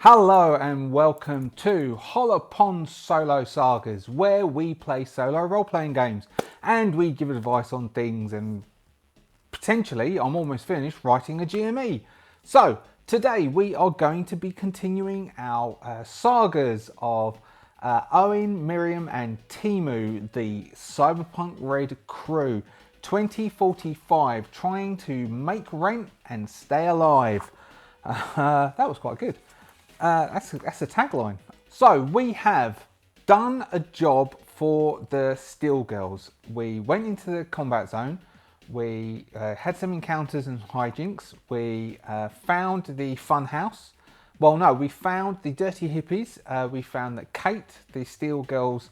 Hello and welcome to Hollow Pond Solo Sagas, where we play solo role-playing games and we give advice on things, and potentially I'm almost finished writing a GME. So today we are going to be continuing our sagas of Owen, Miriam and Timu, the Cyberpunk Red crew, 2045, trying to make rent and stay alive. That was quite good. That's a tagline. So we have done a job for the Steel Girls. We went into the combat zone. We had some encounters and hijinks. We found the fun house. Well, no, we found the dirty hippies. We found that Kate, the Steel Girls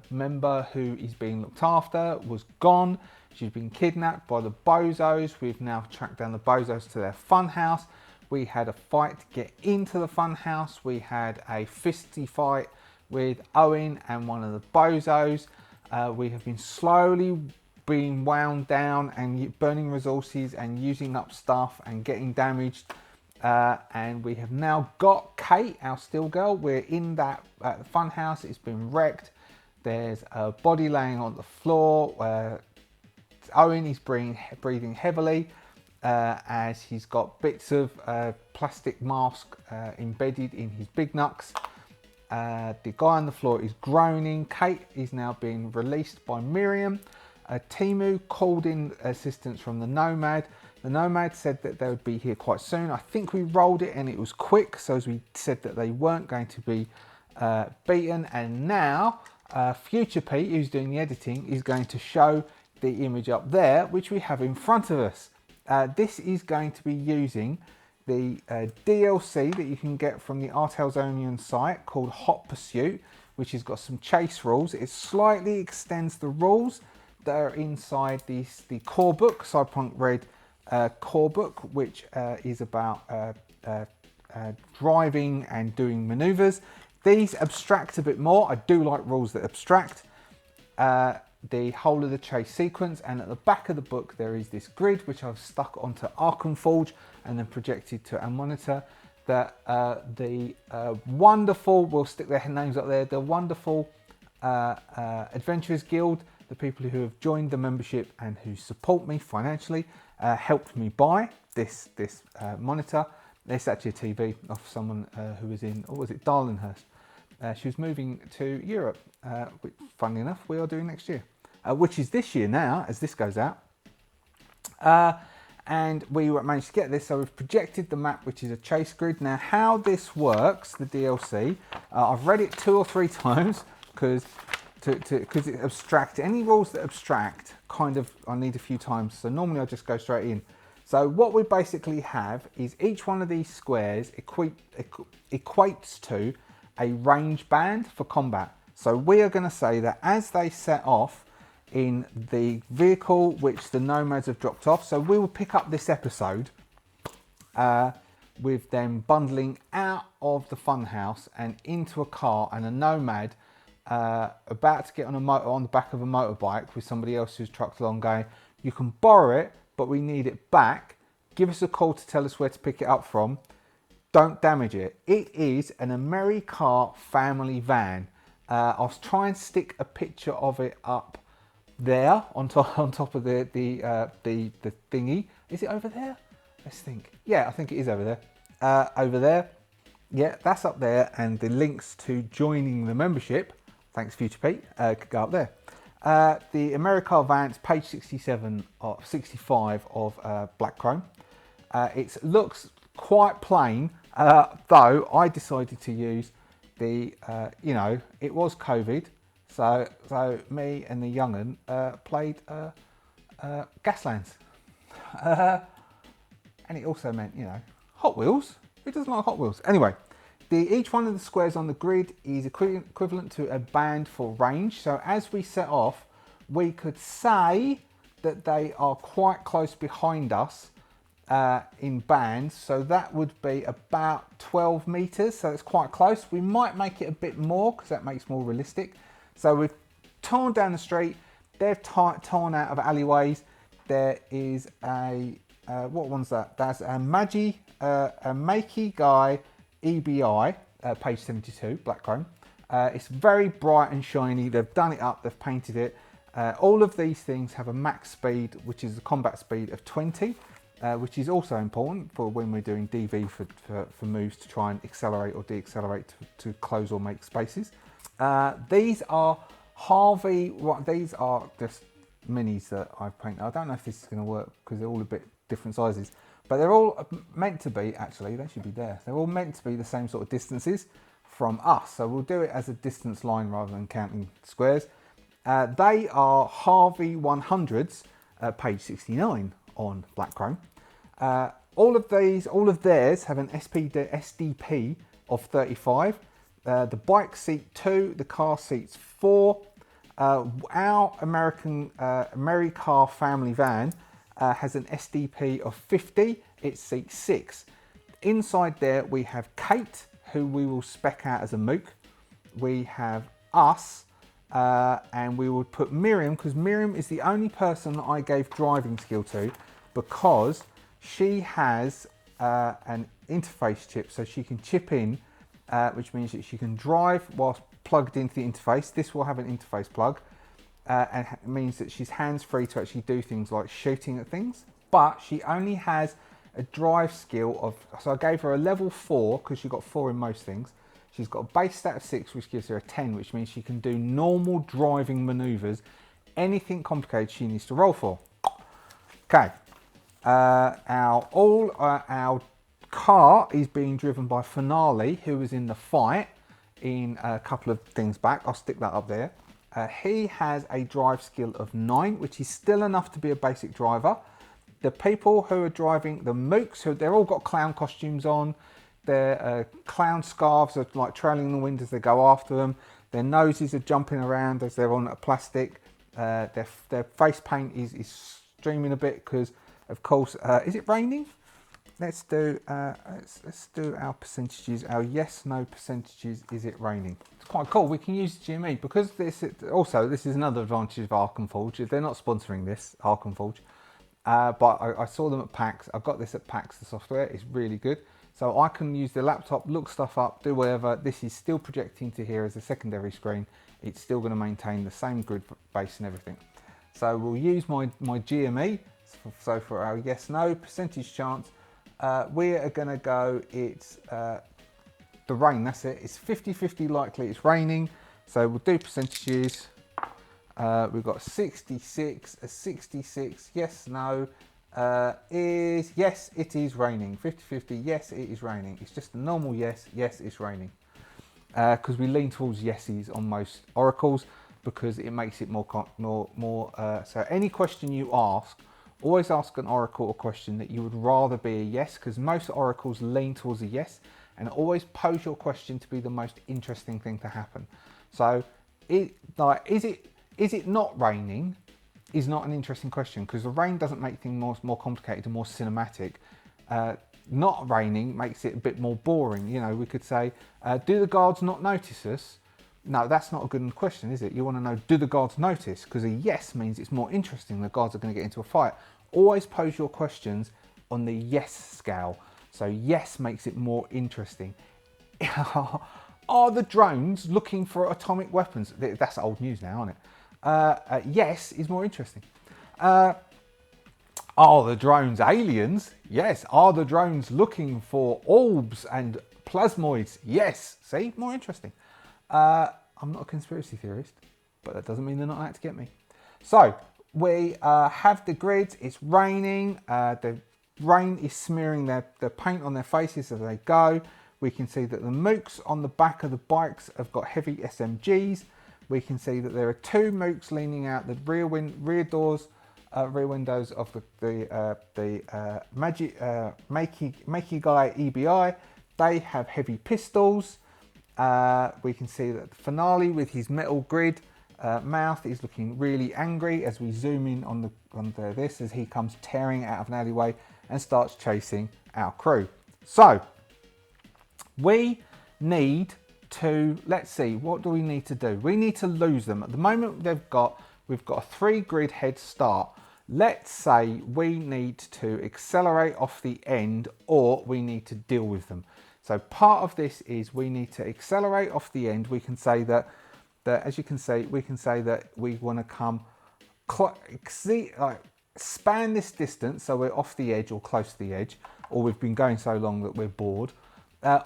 member who is being looked after, was gone. She's been kidnapped by the bozos. We've now tracked down the bozos to their fun house. We had a fight to get into the fun house. We had a fisty fight with Owen and one of the bozos. We have been slowly being wound down and burning resources and using up stuff and getting damaged. And we have now got Kate, our Steel Girl. We're in that fun house. It's been wrecked. There's a body laying on the floor. Owen is breathing heavily. As he's got bits of plastic mask embedded in his big nuts. The guy on the floor is groaning. Kate is now being released by Miriam. Timu called in assistance from the Nomad. The Nomad said that they would be here quite soon. I think we rolled it and it was quick, so as we said that they weren't going to be beaten. And now Future Pete, who's doing the editing, is going to show the image up there, which we have in front of us. This is going to be using the DLC that you can get from the Artelzonian site called Hot Pursuit, which has got some chase rules. It slightly extends the rules that are inside the core book, Cyberpunk Red core book, which is about driving and doing maneuvers. These abstract a bit more. I do like rules that abstract. The whole of the chase sequence, and at the back of the book there is this grid which I've stuck onto Arkham Forge and then projected to a monitor that the wonderful, we'll stick their names up there, the wonderful Adventurers Guild, the people who have joined the membership and who support me financially, helped me buy this monitor. It's actually a TV of someone who was in, or was it Darlinghurst? She was moving to Europe, which, funnily enough, we are doing next year, which is this year now, as this goes out. And we managed to get this, so we've projected the map, which is a chase grid. Now, how this works, the DLC, I've read it 2 or 3 times because it abstracts. Any rules that abstract, kind of, I need a few times. So normally I just go straight in. So what we basically have is each one of these squares equates to a range band for combat. So we are going to say that as they set off in the vehicle which the Nomads have dropped off, so we will pick up this episode with them bundling out of the funhouse and into a car, and a Nomad about to get on the back of a motorbike with somebody else who's trucked along, going, you can borrow it, but we need it back. Give us a call to tell us where to pick it up from. Don't damage it. It is an AmeriCar family van. I'll try and stick a picture of it up there on top of the thingy. Is it over there? Let's think. Yeah, I think it is over there. Over there. Yeah, that's up there, and the links to joining the membership, thanks Future Pete, could go up there. The AmeriCar van, it's page 67 or 65 of Black Chrome. It looks quite plain, though I decided to use the, it was COVID, so me and the young'un played Gaslands. And it also meant, Hot Wheels. Who doesn't like Hot Wheels? Anyway, each one of the squares on the grid is equivalent to a band for range. So as we set off, we could say that they are quite close behind us in bands, so that would be about 12 meters, so it's quite close. We might make it a bit more because that makes more realistic. So we've torn down the street, they've torn out of alleyways. There is a what one's that? That's a Makey Guy EBI, page 72, black chrome. It's very bright and shiny. They've done it up, they've painted it. All of these things have a max speed, which is the combat speed of 20, which is also important for when we're doing DV for moves to try and accelerate or deaccelerate to close or make spaces. These are Harvey, these are just minis that I've painted. I don't know if this is going to work because they're all a bit different sizes, but they're all meant to be, actually, they should be there. They're all meant to be the same sort of distances from us. So we'll do it as a distance line rather than counting squares. They are Harvey 100s, page 69 on black chrome. All of theirs have an SDP of 35. The bike seat 2, the car seats 4. Our AmeriCar family van has an SDP of 50. It seats 6. Inside there we have Kate, who we will spec out as a mook. We have us, and we will put Miriam, because Miriam is the only person that I gave driving skill to, because she has an interface chip, so she can chip in, which means that she can drive whilst plugged into the interface. This will have an interface plug, and it means that she's hands-free to actually do things like shooting at things, but she only has a drive skill of, so I gave her a level 4 because she got 4 in most things. She's got a base stat of 6, which gives her a 10, which means she can do normal driving maneuvers. Anything complicated she needs to roll for. Okay, our car is being driven by Finale, who was in the fight in a couple of things back. I'll stick that up there. He has a drive skill of 9, which is still enough to be a basic driver. The people who are driving the mooks, they're all got clown costumes on. Their clown scarves are like trailing the wind as they go after them. Their noses are jumping around as they're on a plastic. Their face paint is streaming a bit because, of course, is it raining? Let's do our percentages. Our yes/no percentages. Is it raining? It's quite cool. We can use GME because this is another advantage of Arkham Forge. They're not sponsoring this Arkham Forge. But I saw them at PAX. I've got this at PAX, the software. It's really good. So I can use the laptop, look stuff up, do whatever. This is still projecting to here as a secondary screen. It's still going to maintain the same grid base and everything. So we'll use my GME. So for our yes/no percentage chance, we are going to go, it's the rain, that's it. It's 50-50 likely it's raining. So we'll do percentages. We've got 66, a 66, yes, no, is, yes, it is raining. 50-50, yes, it is raining. It's just a normal yes, yes, it's raining. Because we lean towards yeses on most oracles because it makes it more, so any question you ask, always ask an oracle a question that you would rather be a yes, because most oracles lean towards a yes, and always pose your question to be the most interesting thing to happen. So, is it not raining? Is not an interesting question because the rain doesn't make things more complicated and more cinematic. Not raining makes it a bit more boring. You know, we could say, do the guards not notice us? No, that's not a good question, is it? You want to know, do the guards notice? Because a yes means it's more interesting. The guards are going to get into a fight. Always pose your questions on the yes scale. So yes makes it more interesting. Are the drones looking for atomic weapons? That's old news now, isn't it? Yes is more interesting. Are the drones aliens? Yes. Are the drones looking for orbs and plasmoids? Yes. See, more interesting. I'm not a conspiracy theorist, but that doesn't mean they're not out to get me. So we have the grids. It's raining. The rain is smearing the paint on their faces as they go. We can see that the mooks on the back of the bikes have got heavy SMGs. We can see that there are 2 mooks leaning out the rear windows of the Makey Guy EBI. They have heavy pistols. We can see that the Finale with his metal grid mouth is looking really angry as we zoom in on this as he comes tearing out of an alleyway and starts chasing our crew. So we need to, let's see, what do we need to do? We need to lose them. At the moment we've got a 3 grid head start. Let's say we need to accelerate off the end, or we need to deal with them. So part of this is we need to accelerate off the end. We can say that as you can see, we can say that we want to come span this distance, so we're off the edge or close to the edge, or we've been going so long that we're bored,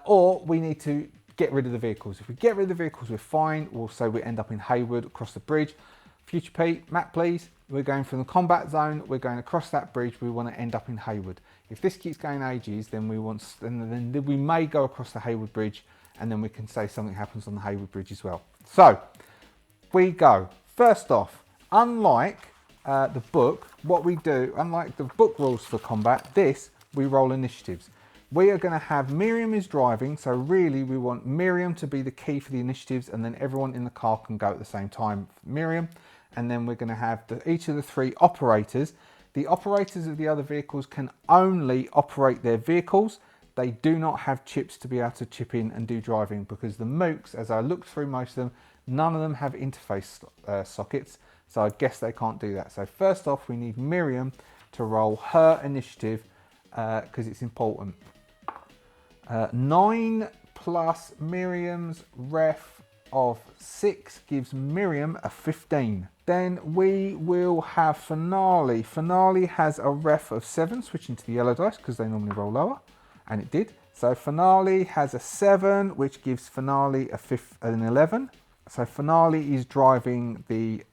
or we need to get rid of the vehicles. If we get rid of the vehicles, we're fine. We'll say we end up in Haywood, across the bridge. Future Pete, map please. We're going from the combat zone, we're going across that bridge, we want to end up in Haywood. If this keeps going ages, then then we may go across the Haywood Bridge, and then we can say something happens on the Haywood Bridge as well. So we go. First off, unlike the book, what we do, unlike the book rules for combat, we roll initiatives. We are going to have Miriam is driving, so really we want Miriam to be the key for the initiatives, and then everyone in the car can go at the same time. Miriam, and then we're going to have each of the 3 operators. The operators of the other vehicles can only operate their vehicles. They do not have chips to be able to chip in and do driving, because the mooks, as I looked through most of them, none of them have interface sockets, so I guess they can't do that. So first off, we need Miriam to roll her initiative, because it's important. 9 plus Miriam's ref of 6 gives Miriam a 15. Then we will have Finale. Finale has a ref of 7, switching to the yellow dice because they normally roll lower, and it did. So Finale has a 7, which gives Finale an 11. So Finale is driving the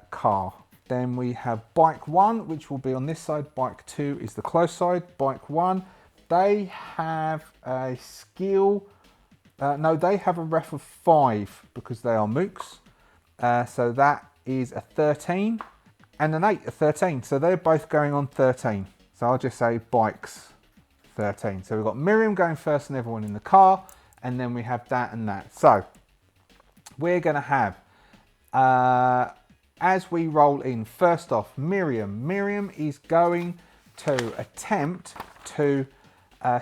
car. Then we have Bike 1, which will be on this side. Bike 2 is the close side. Bike 1, they have a skill. No, they have a ref of 5 because they are mooks. So that is a 13 and an 8, a 13. So they're both going on 13. So I'll just say bikes 13. So we've got Miriam going first and everyone in the car. And then we have that and that. So we're going to have, as we roll in, first off, Miriam. Miriam is going to attempt to,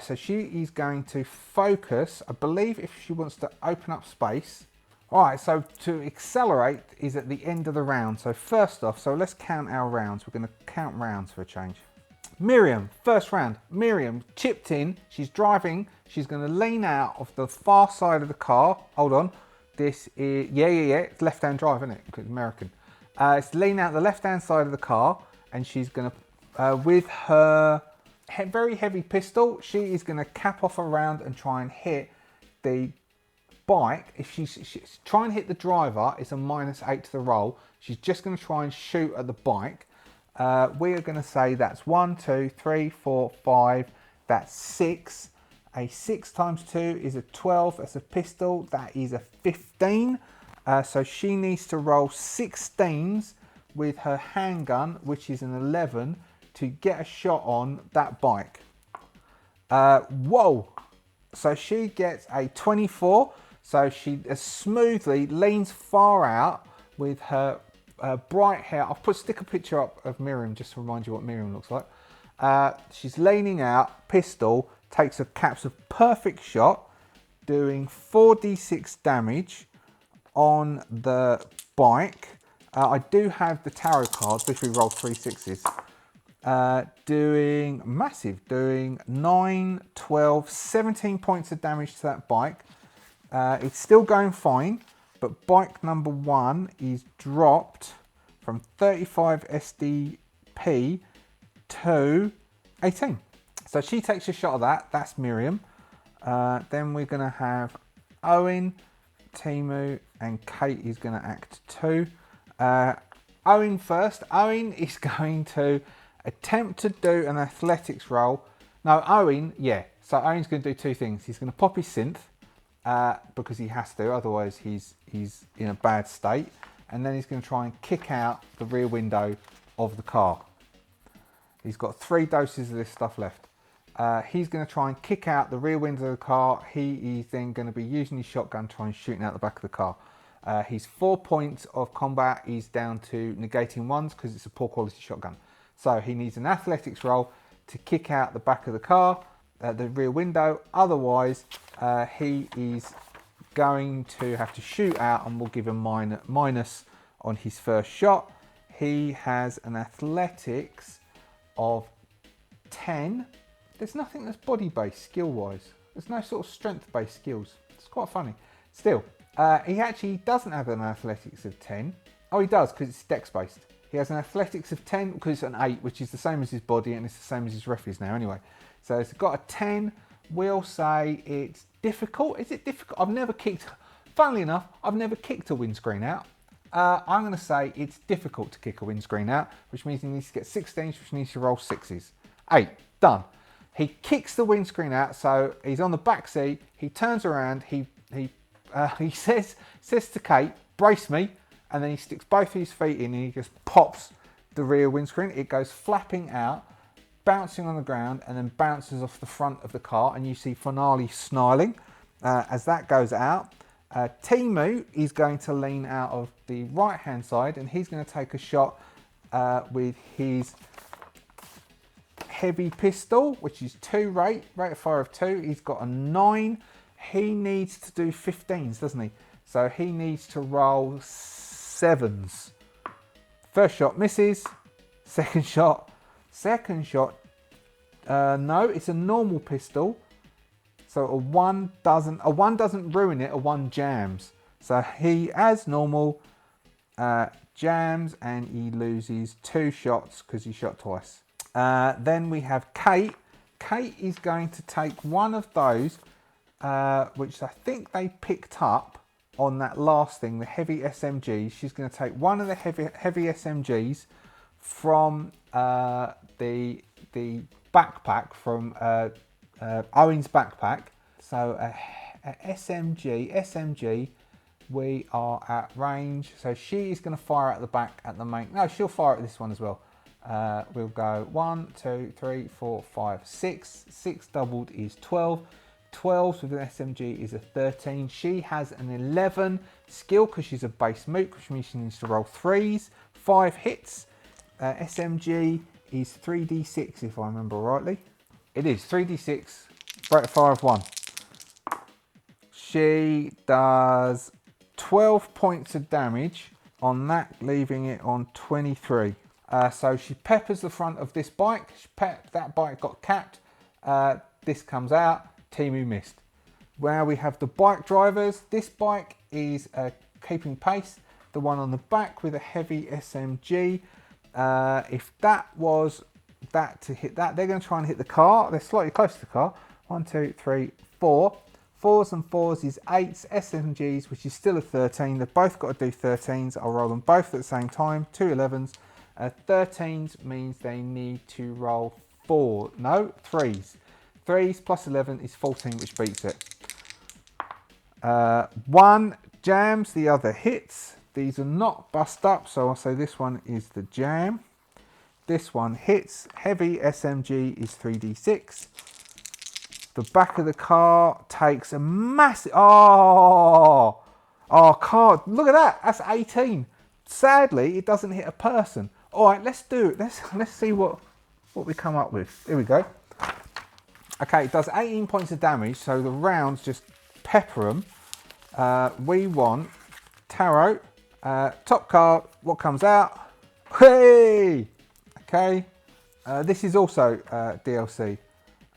so she is going to focus, I believe if she wants to open up space. All right, so to accelerate is at the end of the round. So first off, so let's count our rounds. We're going to count rounds for a change. Miriam, first round. Miriam chipped in. She's driving. She's going to lean out of the far side of the car. Hold on. This is, yeah. It's left-hand drive, isn't it? Because it's American. It's lean out the left-hand side of the car, and she's going to, with her very heavy pistol, she is going to cap off a round and try and hit the bike. If she's trying to hit the driver, it's a -8 to the roll. She's just going to try and shoot at the bike. We are going to say that's 1, 2, 3, 4, 5. That's 6. A 6 times 2 is a 12. That's a pistol. That is a 15. So she needs to roll 16s with her handgun, which is an 11, to get a shot on that bike. Whoa! So she gets a 24. So she smoothly leans far out with her bright hair. I'll stick a picture up of Miriam just to remind you what Miriam looks like. She's leaning out, pistol, takes a caps a perfect shot, doing 4d6 damage on the bike. I do have the tarot cards, which we roll 3 6s. Doing massive, doing 9, 12, 17 points of damage to that bike. It's still going fine, but bike number 1 is dropped from 35 SDP to 18. So she takes a shot of that. That's Miriam. Then we're going to have Owen, Timu, and Kate is going to act too. Owen first. Owen is going to attempt to do an athletics roll. No, Owen, yeah. So Owen's going to do 2 things. He's going to pop his synth because he has to, otherwise he's in a bad state. And then he's going to try and kick out the rear window of the car. He's got 3 doses of this stuff left. He's going to try and kick out the rear window of the car. He is then going to be using his shotgun, trying shooting out the back of the car. His 4 points of combat is down to negating 1s because it's a poor quality shotgun. So he needs an athletics roll to kick out the back of the car, the rear window. Otherwise, he is going to have to shoot out, and we'll give him minus on his first shot. He has an athletics of 10. There's nothing that's body-based skill-wise. There's no sort of strength-based skills. It's quite funny. Still, he actually doesn't have an athletics of 10. Oh, he does, because it's dex-based. He has an athletics of 10 because it's an 8, which is the same as his body, and it's the same as his refs now anyway. So it's got a 10. We'll say it's difficult. Is it difficult? I've never kicked, funnily enough, I've never kicked a windscreen out. I'm going to say it's difficult to kick a windscreen out, which means he needs to get 16s, which means to roll 6s. 8, done. He kicks the windscreen out, so he's on the back seat. He turns around, he says to Kate, brace me, and then he sticks both of his feet in and he just pops the rear windscreen. It goes flapping out, bouncing on the ground, and then bounces off the front of the car, and you see Finale snarling as that goes out. Timu is going to lean out of the right hand side, and he's going to take a shot with his heavy pistol, which is 2 rate of fire of 2. He's got a 9. He needs to do 15s, doesn't he? So he needs to roll 7s. First shot misses. Second shot. No, it's a normal pistol. So a 1 doesn't ruin it, a 1 jams. So he, as normal, jams, and he loses 2 shots because he shot twice. Then we have Kate. Kate is going to take one of those, which I think they picked up on that last thing, the heavy SMGs. She's going to take one of the heavy SMGs from the backpack, from Owen's backpack. So SMG, we are at range. So she is going to fire at the back at the main. No, she'll fire at this one as well. We'll go 1, 2, 3, 4, 5, 6. 6 doubled is 12. 12s with an SMG is a 13. She has an 11 skill because she's a base mook, which means she needs to roll 3s. 5 hits. SMG is 3d6 if I remember rightly. It is 3d6, rate of fire of 1. She does 12 points of damage on that, leaving it on 23. So she peppers the front of this bike. That bike got capped. This comes out. Timu missed. Where we have the bike drivers. This bike is keeping pace. The one on the back with a heavy SMG. If that was that to hit that, they're going to try and hit the car. They're slightly close to the car. 1, 2, 3, 4. 4s and 4s is 8s. SMGs, which is still a 13. They've both got to do 13s. I'll roll them both at the same time. 2 11s. 13s means they need to roll 3s. 3s plus 11 is 14, which beats it. 1 jams, the other hits. These are not bust up, so I'll say this one is the jam. This one hits. Heavy SMG is 3d6. The back of the car takes a massive... car, look at that. That's 18. Sadly, it doesn't hit a person. All right, let's do it. Let's see what we come up with. Here we go. Okay, it does 18 points of damage, so the rounds just pepper them. We want tarot. Top card, what comes out? Hey! Okay. This is also DLC.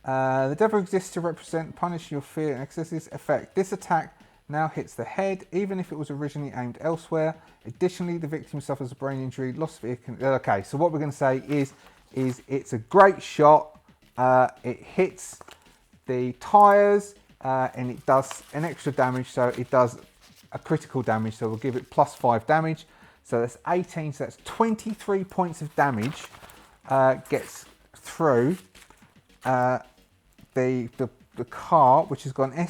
The devil exists to represent, punish your fear and excesses effect. This attack now hits the head, even if it was originally aimed elsewhere. Additionally, the victim suffers a brain injury, loss of ear. Okay, so what we're going to say is it's a great shot. It hits the tyres and it does an extra damage, so it does a critical damage. So we'll give it plus 5 damage. So that's 18. So that's 23 points of damage. Gets through the car, which has got an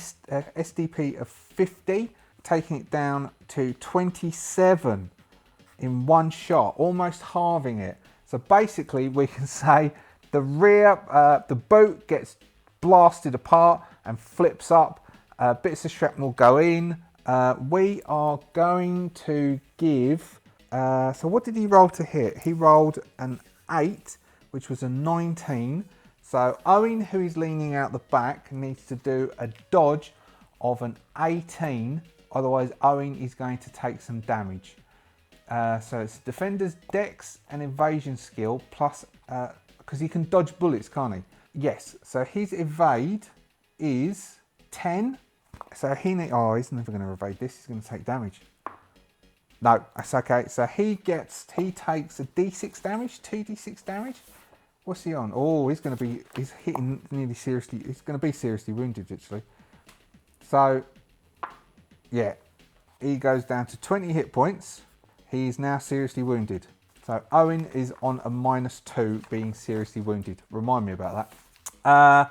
SDP of 50, taking it down to 27 in one shot, almost halving it. So basically we can say the rear, the boot gets blasted apart and flips up, bits of shrapnel go in. We are going to give, so what did he roll to hit? He rolled an 8, which was a 19. So Owen, who is leaning out the back, needs to do a dodge of an 18. Otherwise, Owen is going to take some damage. So it's defender's dex and evasion skill plus, because he can dodge bullets, can't he? Yes, so his evade is 10. So he's never going to evade this, he's going to take damage. No, that's okay. So he takes a d6 damage, 2d6 damage. What's he on? Oh, he's hitting nearly seriously, he's going to be seriously wounded actually. So, yeah, he goes down to 20 hit points. He's now seriously wounded. So Owen is on a -2 being seriously wounded. Remind me about that.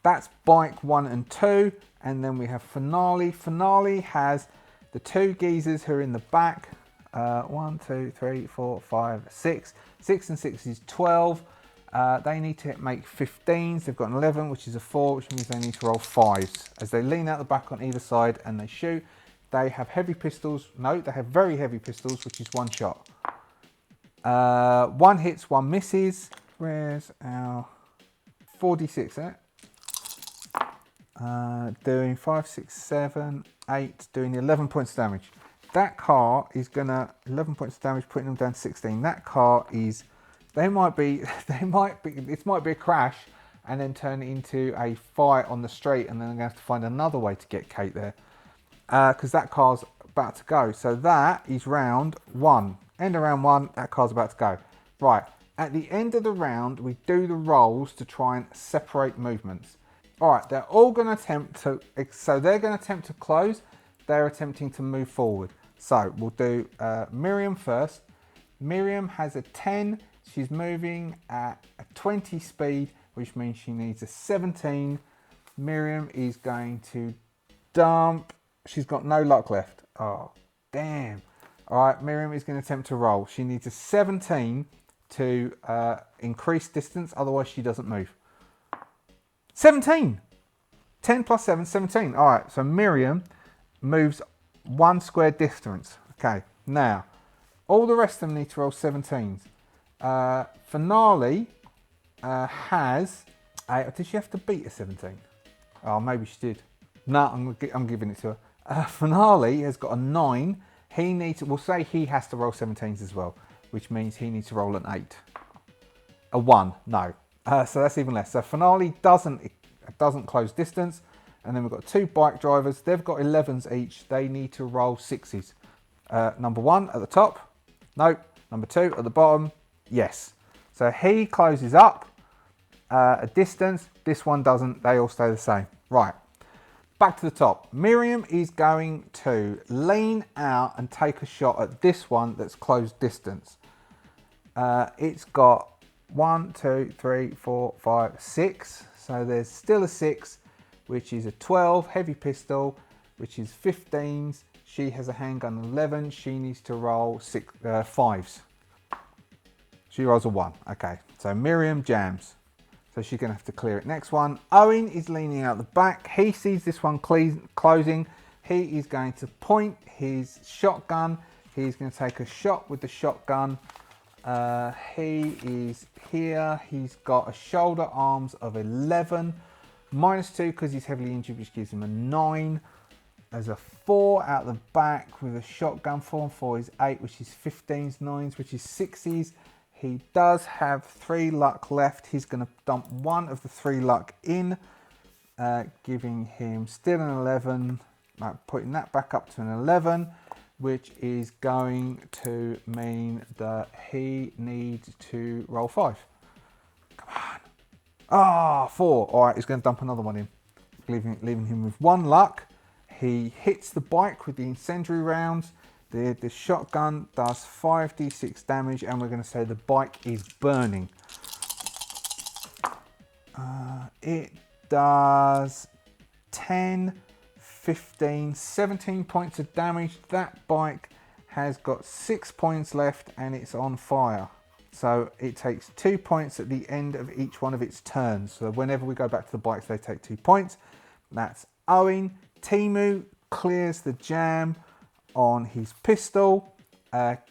That's bike 1 and 2. And then we have Finale. Finale has the 2 geezers who are in the back. 1, 2, 3, 4, 5, 6. 6 and 6 is 12. They need to make 15s. They've got an 11, which is a 4, which means they need to roll 5s. As they lean out the back on either side and they shoot, they have heavy pistols. No, they have very heavy pistols, which is 1 shot. 1 hits, 1 misses. Where's our 4d6, eh? Doing 5, 6, 7, 8, doing 11 points of damage. That car is gonna 11 points of damage, putting them down to 16. That car is, it might be a crash and then turn into a fight on the street, and then I'm gonna have to find another way to get Kate there, because that car's about to go. So that is round 1. End of round 1. That car's about to go. Right. At the end of the round, we do the rolls to try and separate movements. All right, they're all going to attempt to, so they're going to attempt to close, they're attempting to move forward. So we'll do Miriam first. Miriam has a 10, she's moving at a 20 speed, which means she needs a 17. Miriam is going to dump, she's got no luck left. Oh, damn. All right, Miriam is going to attempt to roll. She needs a 17 to increase distance, otherwise she doesn't move. 17! 10 plus 7, 17. All right, so Miriam moves 1 square distance. Okay, now, all the rest of them need to roll 17s. Finale has... did she have to beat a 17? Oh, maybe she did. No, I'm giving it to her. Finale has got a 9. He needs... We'll say he has to roll 17s as well, which means he needs to roll an 8. A 1, no. So that's even less. So Finale doesn't close distance. And then we've got 2 bike drivers. They've got 11s each. They need to roll 6s. Number 1 at the top. Nope. Number 2 at the bottom. Yes. So he closes up a distance. This one doesn't. They all stay the same. Right. Back to the top. Miriam is going to lean out and take a shot at this one that's closed distance. It's got 1, 2, 3, 4, 5, 6. So there's still a 6, which is a 12 heavy pistol, which is 15s. She has a handgun 11. She needs to roll 5s. She rolls a 1. Okay, so Miriam jams. So she's going to have to clear it. Next one, Owen is leaning out the back. He sees this one closing. He is going to point his shotgun. He's going to take a shot with the shotgun. He is here. He's got a shoulder arms of 11. -2 because he's heavily injured, which gives him a 9. There's a 4 out the back with a shotgun. 4 and 4 is 8, which is 15s, 9s, which is 6s. He does have 3 luck left. He's going to dump 1 of the 3 luck in, giving him still an 11, putting that back up to an 11, which is going to mean that he needs to roll 5. Come on. Ah, 4. All right, he's going to dump another one in, leaving him with 1 luck. He hits the bike with the incendiary rounds. The shotgun does 5d6 damage, and we're going to say the bike is burning. It does 10, 15, 17 points of damage. That bike has got 6 points left and it's on fire. So it takes 2 points at the end of each one of its turns. So whenever we go back to the bikes, they take 2 points. That's Owen. Timu clears the jam on his pistol.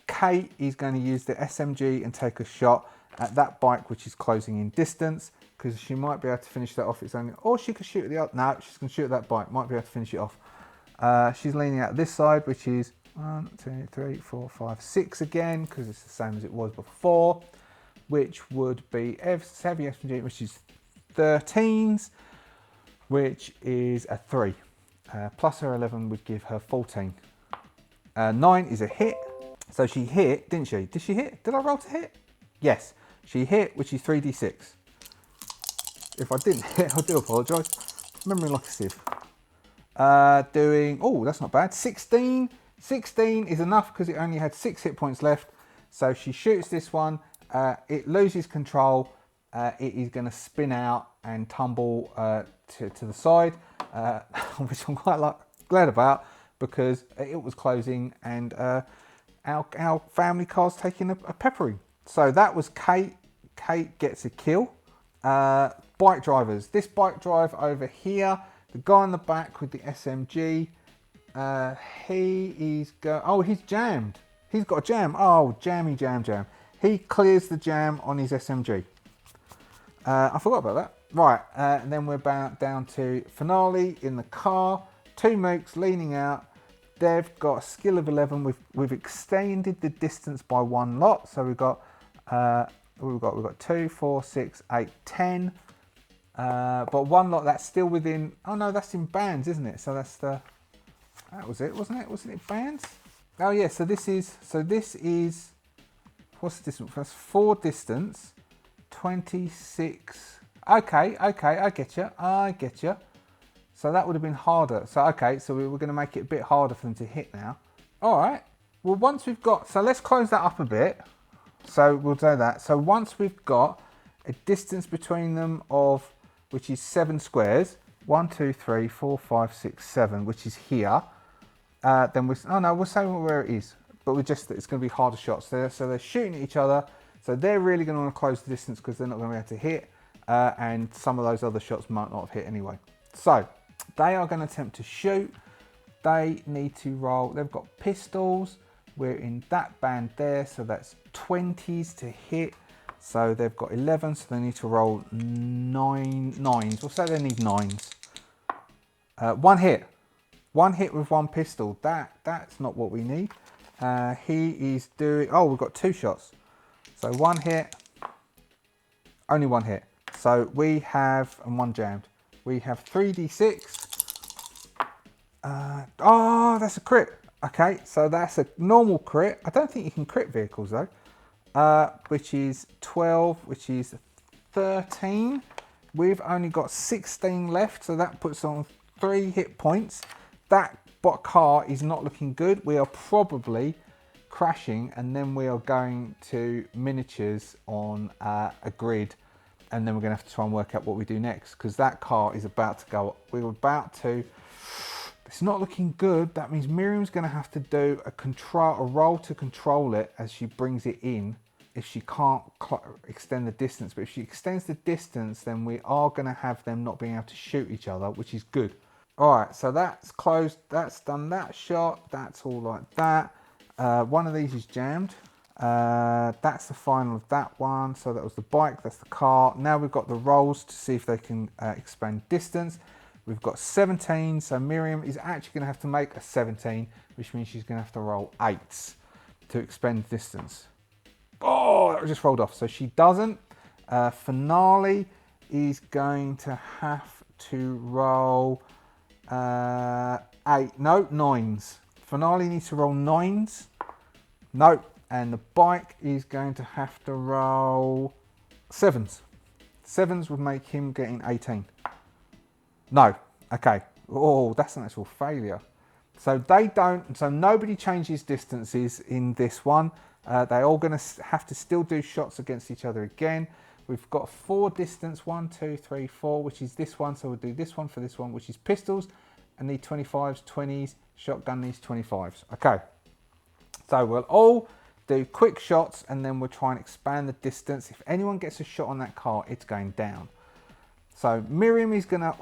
Kate is going to use the SMG and take a shot at that bike, which is closing in distance, because she might be able to finish that off its own, or she could shoot at the other. No, she's going to shoot at that bike. Might be able to finish it off. She's leaning out this side, which is 1, 2, 3, 4, 5, 6 again, because it's the same as it was before, which would be heavy SMG, which is 13s, which is a 3. Plus her 11 would give her 14. 9 is a hit. So she hit, didn't she? Did she hit? Did I roll to hit? Yes, she hit, which is 3d6. If I didn't hit, I do apologise. Memory like a sieve. Doing, oh, that's not bad. 16. 16 is enough because it only had 6 hit points left. So she shoots this one. It loses control. It is going to spin out and tumble to the side, which I'm quite glad about because it was closing and our family car's taking a peppering. So that was Kate. Kate gets a kill. Bike drivers. This bike drive over here, the guy in the back with the SMG, he's jammed. He's got a jam. Oh, jammy jam. He clears the jam on his SMG. I forgot about that. Right, and then we're down to finale in the car. 2 mooks leaning out. They've got a skill of 11. We've extended the distance by 1 lot. So we've got 2, 4, 6, 8, 10. But 1 lot that's still within. Oh no, that's in bands, isn't it? So that was it, wasn't it? Wasn't it bands? Oh yeah. So this is. What's the distance? That's 4 distance. 26. Okay. I get you. So that would have been harder. So okay. So we're going to make it a bit harder for them to hit now. All right. Well, once we've got. So let's close that up a bit. So we'll do that. So once we've got a distance between them of, which is 7 squares, 1, 2, 3, 4, 5, 6, 7, which is here. Then we'll say where it is, but it's going to be harder shots there. So they're shooting at each other. So they're really going to want to close the distance because they're not going to be able to hit. And some of those other shots might not have hit anyway. So they are going to attempt to shoot. They need to roll. They've got pistols. We're in that band there. So that's 20s to hit. So they've got 11, so they need to roll 9s. We'll say they need 9s. 1 hit. 1 hit with 1 pistol. That's not what we need. He is doing. Oh, we've got 2 shots. So 1 hit. Only 1 hit. So we have, and 1 jammed. We have 3d6. Oh, that's a crit. Okay, so that's a normal crit. I don't think you can crit vehicles though. Which is 12, which is 13. We've only got 16 left, so that puts on 3 hit points. That car is not looking good. We are probably crashing, and then we are going to miniatures on a grid, and then we're going to have to try and work out what we do next, because that car is about to go. We're about to. It's not looking good. That means Miriam's going to have to do a roll to control it as she brings it in. If she can't extend the distance, but if she extends the distance, then we are going to have them not being able to shoot each other, which is good. All right, so that's closed. That's done that shot. That's all like that. One of these is jammed. That's the final of that one. So that was the bike. That's the car. Now we've got the rolls to see if they can expand distance. We've got 17, so Miriam is actually going to have to make a 17, which means she's going to have to roll 8s to expend distance. Oh, that just rolled off. So she doesn't. Finale is going to have to roll 9s. Finale needs to roll 9s. Nope. And the bike is going to have to roll 7s. 7s would make him getting 18. No. Okay. Oh, that's an actual failure. So nobody changes distances in this one. They're all going to have to still do shots against each other again. We've got 4 distance, 1, 2, 3, 4, which is this one. So we'll do this one for this one, which is pistols. I need 25s, 20s, shotgun needs 25s. Okay. So we'll all do quick shots and then we'll try and expand the distance. If anyone gets a shot on that car, it's going down. So Miriam is going to,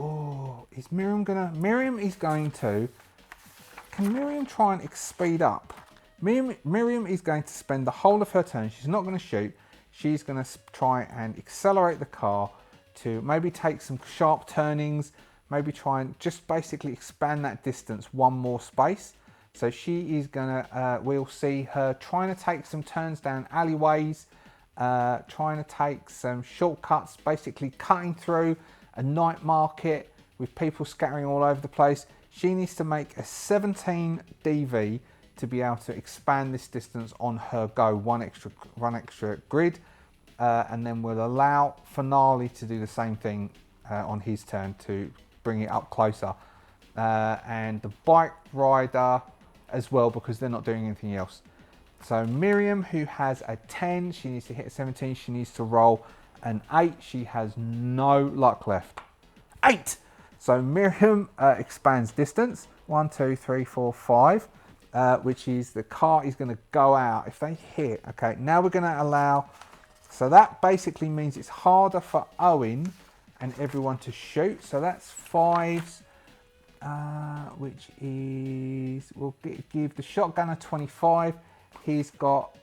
can Miriam try and speed up? Miriam is going to spend the whole of her turn. She's not going to shoot. She's going to try and accelerate the car to maybe take some sharp turnings, maybe try and just basically expand that distance 1 more space. So she is gonna, we'll see her trying to take some turns down alleyways, trying to take some shortcuts, basically cutting through a night market with people scattering all over the place. She needs to make a 17 DV to be able to expand this distance on her go, one extra grid, and then we'll allow Finale to do the same thing on his turn to bring it up closer. And the bike rider as well, because they're not doing anything else. So Miriam, who has a 10, she needs to hit a 17. She needs to roll an 8. She has no luck left. 8! So Miriam expands distance. 1, 2, 3, 4, 5. Which is the car is going to go out if they hit. Okay, now we're going to allow. So that basically means it's harder for Owen and everyone to shoot. So that's 5s. Which is, we'll give the shotgun a 25. He's got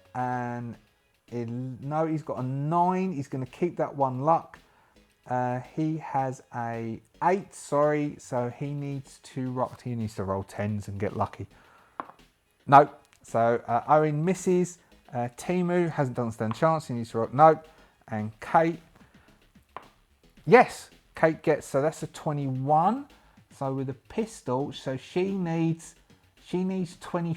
he's got a 9. He's going to keep that 1 luck. He has a 8, sorry, so he needs to roll 10s and get lucky. No, so Owen misses. Timu hasn't done stand chance, he needs to roll, no. And Kate, yes, Kate gets, so that's a 21. So with a pistol, so she needs 25s,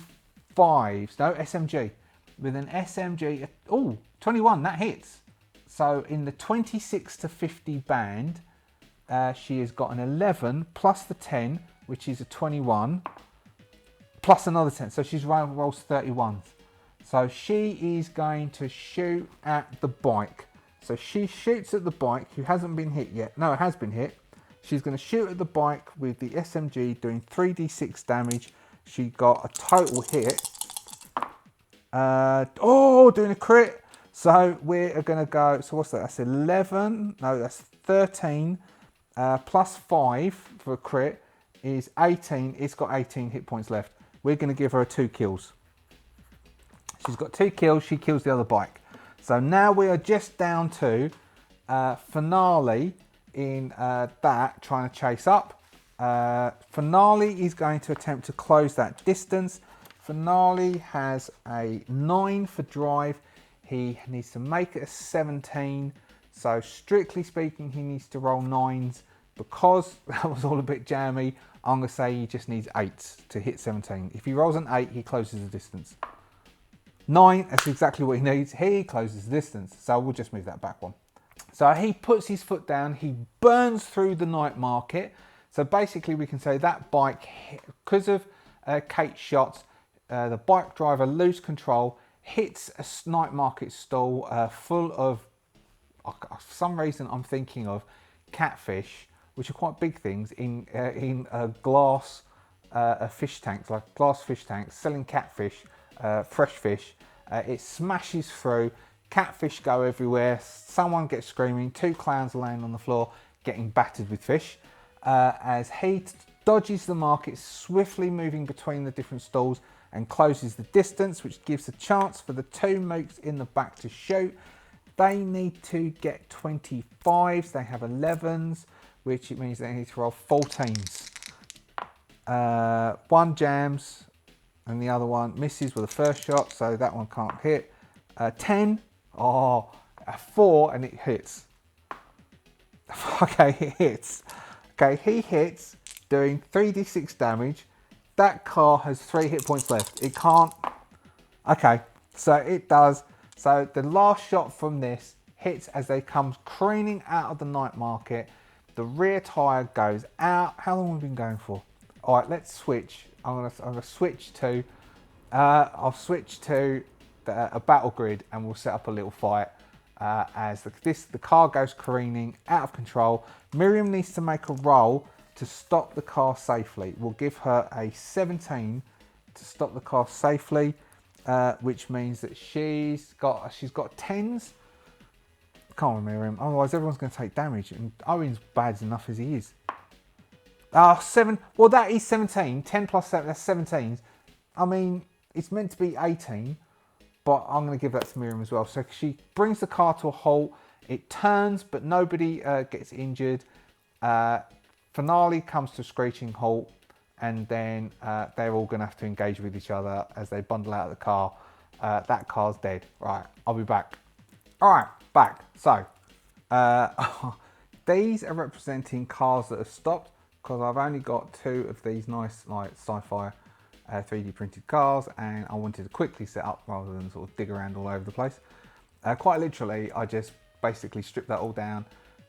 no, SMG. With an SMG, oh, 21, that hits. So in the 26 to 50 band, she has got an 11 plus the 10, which is a 21, plus another 10. So she's rolls 31s. So she is going to shoot at the bike. So she shoots at the bike, who hasn't been hit yet. No, it has been hit. She's going to shoot at the bike with the SMG, doing 3d6 damage. She got a total hit. Doing a crit. So we're going to go, so what's that? That's 11. No, that's 13. Plus 5 for a crit is 18. It's got 18 hit points left. We're going to give her 2 kills. She's got 2 kills. She kills the other bike. So now we are just down to Finale in that, trying to chase up. Finale is going to attempt to close that distance. Finale has a 9 for drive. He needs to make it a 17. So strictly speaking, he needs to roll 9s. Because that was all a bit jammy, I'm going to say he just needs 8s to hit 17. If he rolls an 8, he closes the distance. 9, that's exactly what he needs. He closes the distance. So we'll just move that back one. So he puts his foot down, he burns through the night market. So basically we can say that bike, because of Kate's shots, the bike driver loses control, hits a night market stall full of, for some reason I'm thinking of catfish, which are quite big things, in glass fish tanks, like glass fish tanks, selling catfish, fresh fish. It smashes through. Catfish go everywhere. Someone gets screaming. 2 clowns are laying on the floor getting battered with fish. As he dodges the market, swiftly moving between the different stalls and closes the distance, which gives a chance for the 2 mooks in the back to shoot. They need to get 25s. They have 11s, which it means they need to roll 14s. 1 jams and the other one misses with the first shot, so that one can't hit. 10. Oh, a 4 and it hits. Okay, it hits. Okay, he hits, doing 3d6 damage. That car has 3 hit points left. It can't. Okay, so it does. So the last shot from this hits as they come careening out of the night market. The rear tyre goes out. How long have we been going for? All right, let's switch. I'm gonna switch to. I'll switch to a battle grid, and we'll set up a little fight as the car goes careening out of control. Miriam needs to make a roll to stop the car safely. We'll give her a 17 to stop the car safely, which means that she's got 10s. Come on, Miriam, otherwise everyone's going to take damage, and Owen's bad enough as he is. 7. Well, that is 17. 10 plus 7, that's 17s. I mean, it's meant to be 18, but I'm going to give that to Miriam as well. So she brings the car to a halt. It turns, but nobody gets injured. Finale comes to a screeching halt. and then they're all going to have to engage with each other as they bundle out of the car. That car's dead. Right, I'll be back. All right, back. So these are representing cars that have stopped, because I've only got 2 of these nice like sci-fi 3D printed cars, and I wanted to quickly set up rather than sort of dig around all over the place. Quite literally, I just basically stripped that all down,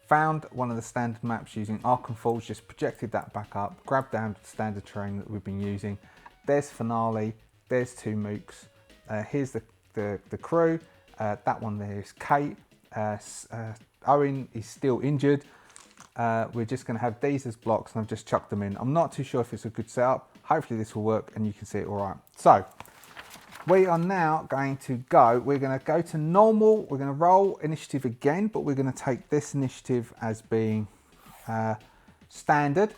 found one of the standard maps using Arc and Forge, just projected that back up, grabbed down the standard terrain that we've been using. There's Finale, there's 2 mooks, here's the crew, that one there is Kate, Owen is still injured. We're just going to have these as blocks, and I've just chucked them in. I'm not too sure if it's a good setup. Hopefully this will work and you can see it all right. So we are now going to go, we're going to go to normal, we're going to roll initiative again, but we're going to take this initiative as being standard.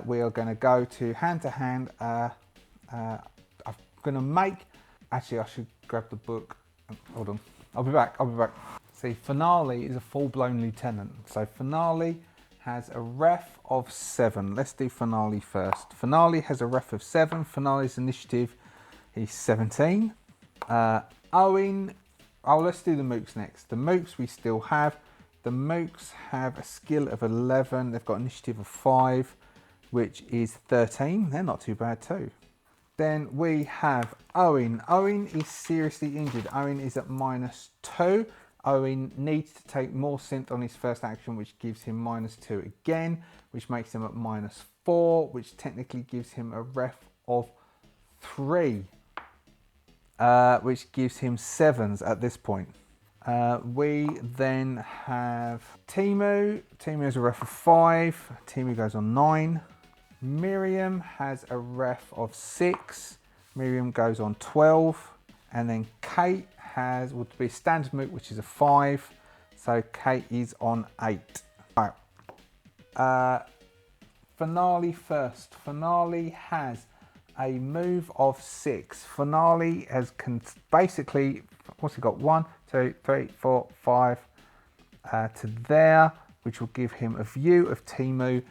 We are going to go to hand. I'm going to make, actually I should grab the book. Hold on, I'll be back. See, Finale is a full-blown lieutenant. So Finale has a ref of 7. Let's do Finale first. Finale has a ref of 7. Finale's initiative is 17. Owen, let's do the mooks next. The mooks we still have. The mooks have a skill of 11. They've got initiative of 5, which is 13. They're not too bad too. Then we have Owen. Owen is seriously injured. Owen is at -2. Owen needs to take more synth on his first action, which gives him -2 again, which makes him at -4, which technically gives him a ref of 3, which gives him 7s at this point. We then have Timu. Timu has a ref of 5. Timu goes on 9. Miriam has a ref of 6. Miriam goes on 12. And then Kate would be standard mook, which is a 5. So Kate is on 8. Right. Finale first. Finale has a move of 6. Finale basically, what's he got? 1, 2, 3, 4, 5 to there, which will give him a view of Timu,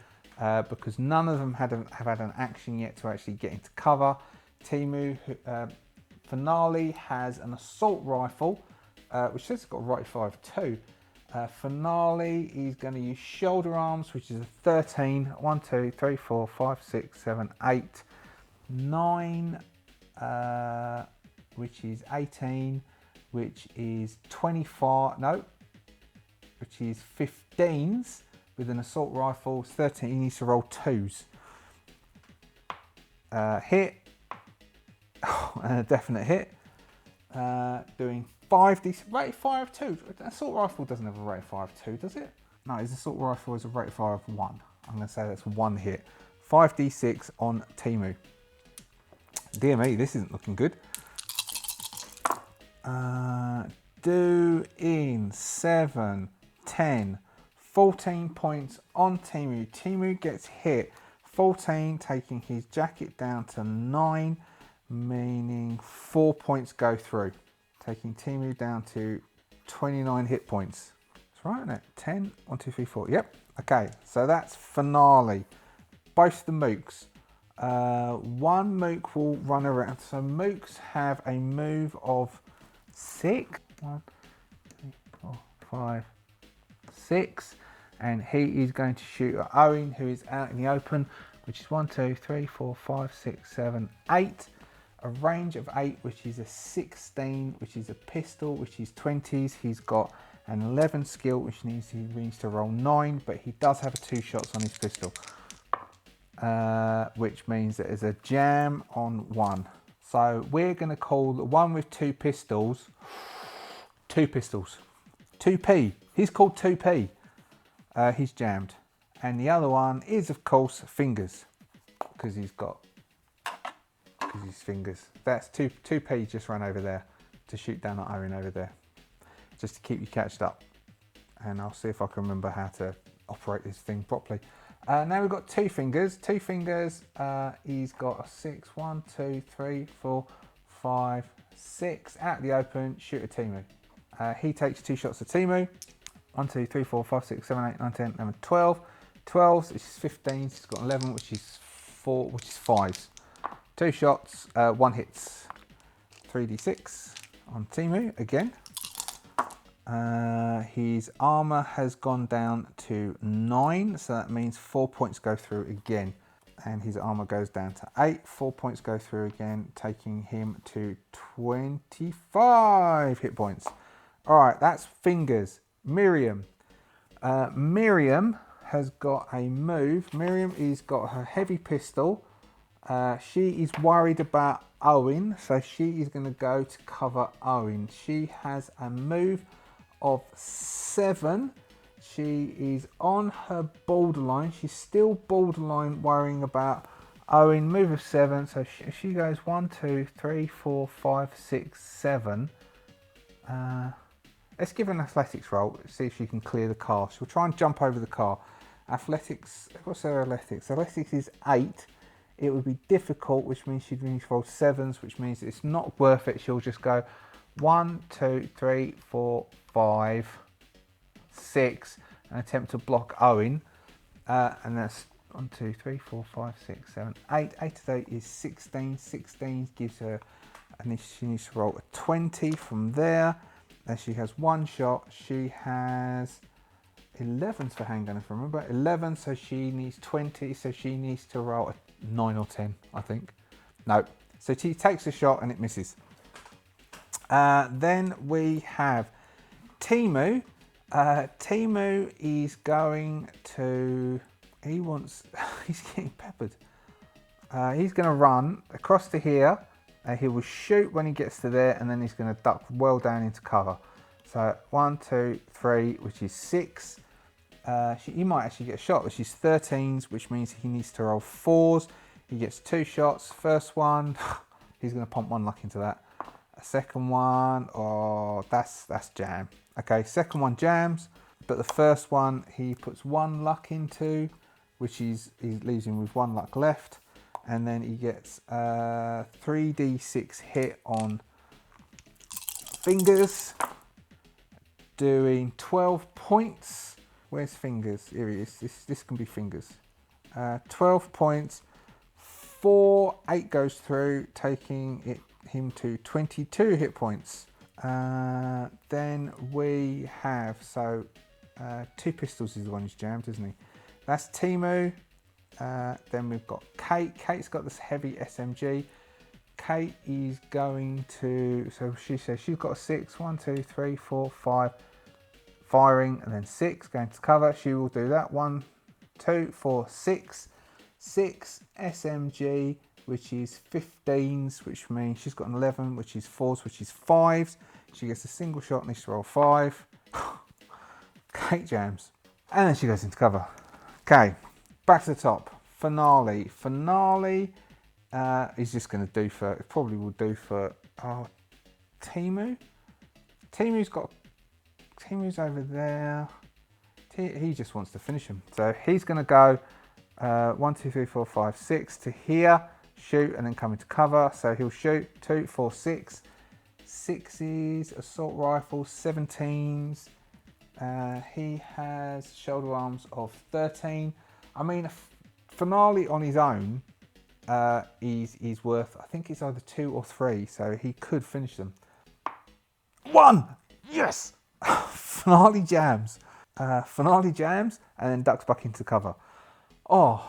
because none of them have had an action yet to actually get into cover. Timu, Finale has an assault rifle, which says it's got a right 5 too. Finale is going to use shoulder arms, which is a 13. 1, 2, 3, 4, 5, 6, 7, 8, 9, which is 18, which is 24. No, which is 15s with an assault rifle. 13. He needs to roll 2s. Hit. And a definite hit. Doing 5d, rate 5 2. Assault rifle doesn't have a rate 5 2, does it? No, his assault rifle is a rate 5 1. I'm going to say that's 1 hit. 5d6 on Timu. Dear me, this isn't looking good. Doing 7, 10, 14 points on Timu. Timu gets hit. 14, taking his jacket down to 9. Meaning 4 points go through, taking Timu down to 29 hit points. That's right, isn't it? 10, 1, 2, 3, 4. Yep. Okay, so that's Finale. Both the mooks. One mook will run around. So mooks have a move of 6. 1, 2, 3, 4, 5, 6. And he is going to shoot at Owen, who is out in the open, which is 1, 2, 3, 4, 5, 6, 7, 8. A range of 8, which is a 16, which is a pistol, which is 20s. He's got an 11 skill, which he needs to roll 9, but he does have 2 shots on his pistol, which means that there's a jam on 1. So we're going to call the one with 2 pistols, 2 pistols. 2P. He's called 2P. He's jammed. And the other one is, of course, Fingers, because he's got his fingers. That's 2P just run over there to shoot down at Owen over there, just to keep you catched up. And I'll see if I can remember how to operate this thing properly. Now we've got 2 Fingers. 2 Fingers, he's got a 6. 1, 2, 3, 4, 5, 6. Out of the open, shoot at Timu. He takes 2 shots at Timu. 1, 2, 3, 4, 5, 6, 7, 8, 9, 10, 11, 12. 12s, which is 15. He's got 11, which is 4, which is 5s. 2 shots, 1 hits. 3d6 on Timu again. His armor has gone down to 9, so that means 4 points go through again. And his armor goes down to 8, 4 points go through again, taking him to 25 hit points. All right, that's Fingers. Miriam. Miriam has got a move. Miriam has got her heavy pistol. She is worried about Owen, so she is going to go to cover Owen. She has a move of 7. She is on her borderline. She's still borderline worrying about Owen. Move of 7. So she goes 1, 2, 3, 4, 5, 6, 7. Let's give her an athletics roll. See if she can clear the car. She'll try and jump over the car. Athletics. What's her athletics? Athletics is 8. It would be difficult, which means she'd need to roll 7s, which means it's not worth it. She'll just go 1, 2, 3, 4, 5, 6, and attempt to block Owen. And that's 1, 2, 3, 4, 5, 6, 7, 8. 8 to 8 is 16. 16 gives her, and she needs to roll a 20 from there. And she has 1 shot. She has 11s for handgun, if I remember. 11, so she needs 20, so she needs to roll a 9 or 10, I think. No. So she takes a shot and it misses. Then we have Timu. Timu is going to... he's getting peppered. He's going to run across to here. He will shoot when he gets to there, and then he's going to duck well down into cover. So 1, 2, 3, which is 6. He might actually get a shot, which is 13s, which means he needs to roll 4s. He gets 2 shots. First one, he's going to pump 1 luck into that. A second one, oh, that's jam. Okay, second one jams, but the first one he puts 1 luck into, which he leaves him with 1 luck left, and then he gets 3d6 hit on Fingers, doing 12 points. Where's Fingers? Here he is. This can be Fingers. 12 points. 4, 8 goes through, taking him to 22 hit points. Then we have, 2 pistols is the one who's jammed, isn't he? That's Timu. Then we've got Kate. Kate's got this heavy SMG. Kate is going to, so she says she's got a 6. 1, 2, 3, 4, 5. Firing, and then 6 going to cover. She will do that. 1, 2, 4, 6. 6 SMG, which is 15s, which means she's got an 11, which is 4s, which is 5s. She gets a single shot, needs to roll 5. Kate jams. And then she goes into cover. Okay, back to the top. Finale. Finale is just going to do for, it probably will do for Timu. Timu's over there. He just wants to finish him. So he's going to go 1, 2, 3, 4, 5, 6 to here, shoot, and then come into cover. So he'll shoot 2, 4, 6. 6s, assault rifles, 17s. He has shoulder arms of 13. I mean, a Finale on his own is worth, I think it's either 2 or 3, so he could finish them. 1! Yes! Finale jams. Finale jams and then ducks back into cover. Oh,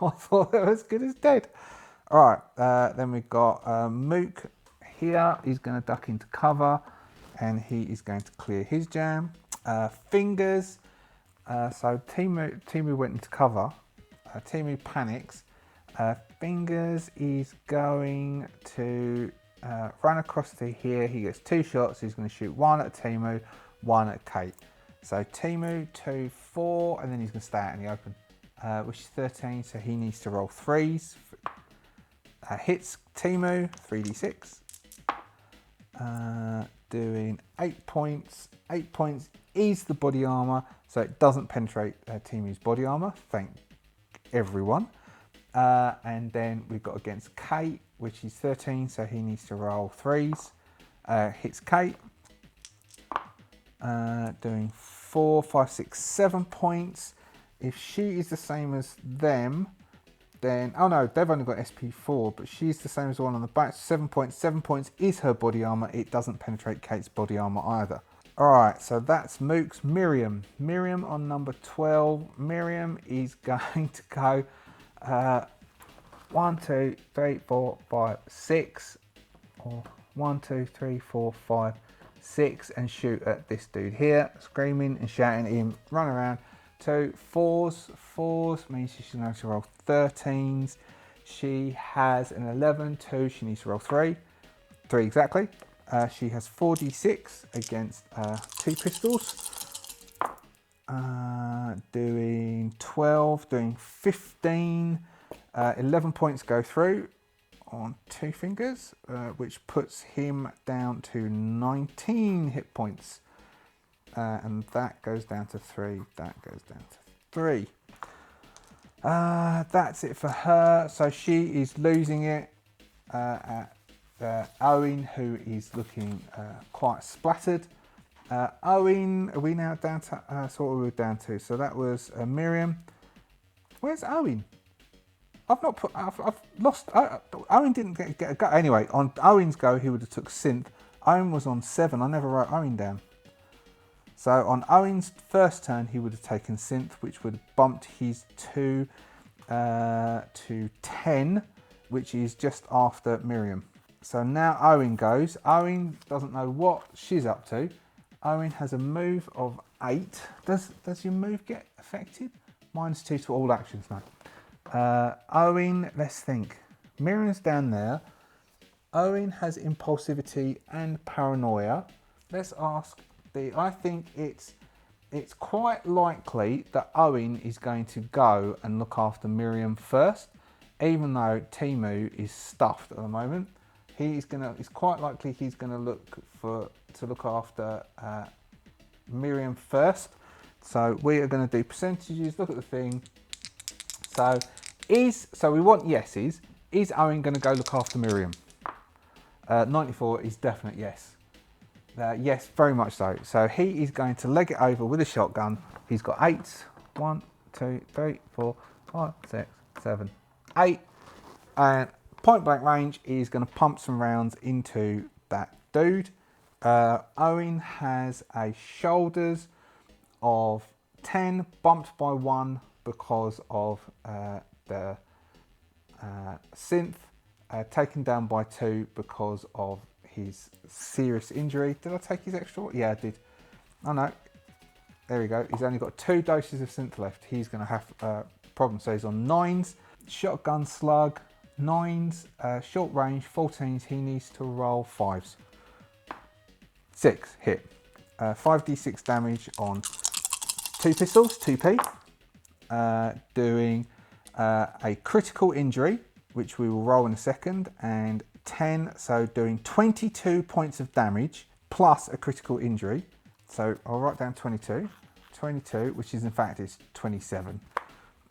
I thought that was as good as dead. All right, then we've got Mook here. He's going to duck into cover and he is going to clear his jam. Fingers. So Timu went into cover. Timu panics. Fingers is going to run across to here. He gets 2 shots. He's going to shoot 1 at Timu, 1 at Kate. So Timu, 2, 4, and then he's going to stay out in the open, which is 13. So he needs to roll 3s. Hits Timu, 3d6. Doing 8 points. 8 points is the body armor, so it doesn't penetrate Timu's body armor. Thank everyone. And then we've got against Kate, which is 13, so he needs to roll 3s. Hits Kate, doing 4, 5, 6, 7 points. If she is the same as them, Then, oh no, they've only got SP4, but she's the same as the one on the back. 7 points. 7 points is her body armor. It doesn't penetrate Kate's body armor either. All right, so that's Mook's Miriam. Miriam on number 12. Miriam is going to go 1, 2, 3, 4, 5, 6, or 1, 2, 3, 4, 5, 6, and shoot at this dude here, screaming and shouting at him, run around. 2 4s. 4s means she's going to roll 13s. She has an 11, 2, she needs to roll 3. 3 exactly. She has 4d6 against 2 pistols. Doing 12, doing 15. 11 points go through on 2 fingers, which puts him down to 19 hit points. And that goes down to 3. That goes down to 3. That's it for her. So she is losing it at Owen, who is looking quite splattered. Owen, are we now down to? So what we were down to? So that was Miriam. Where's Owen? I've lost. Owen didn't get a go. Anyway, on Owen's go, he would have took synth. Owen was on 7. I never wrote Owen down. So on Owen's first turn, he would have taken synth, which would have bumped his 2 to 10, which is just after Miriam. So now Owen goes. Owen doesn't know what she's up to. Owen has a move of 8. Does your move get affected? -2 to all actions now. Owen, let's think. Miriam's down there. Owen has impulsivity and paranoia. Let's ask I think it's quite likely that Owen is going to go and look after Miriam first, even though Timu is stuffed at the moment. It's quite likely he's gonna look after Miriam first. So we are going to do percentages. Look at the thing. So we want yeses. Is Owen going to go look after Miriam? 94 is definite yes. Yes, very much so. So he is going to leg it over with a shotgun. He's got 8s. 1, 2, 3, 4, 5, 6, 7, 8. And point blank range is going to pump some rounds into that dude. Owen has a shoulders of 10, bumped by 1 because of the synth, taken down by 2 because of his serious injury. Did I take his extra? Yeah, I did. Oh no, there we go. He's only got 2 doses of synth left. He's going to have problems. So he's on 9s, shotgun slug, 9s, short range, 14s. He needs to roll 5s. 6 hit. 5d6 damage on 2 pistols, 2p. Doing a critical injury, which we will roll in a second, and 10, so doing 22 points of damage plus a critical injury. So I'll write down 22, which is in fact is 27.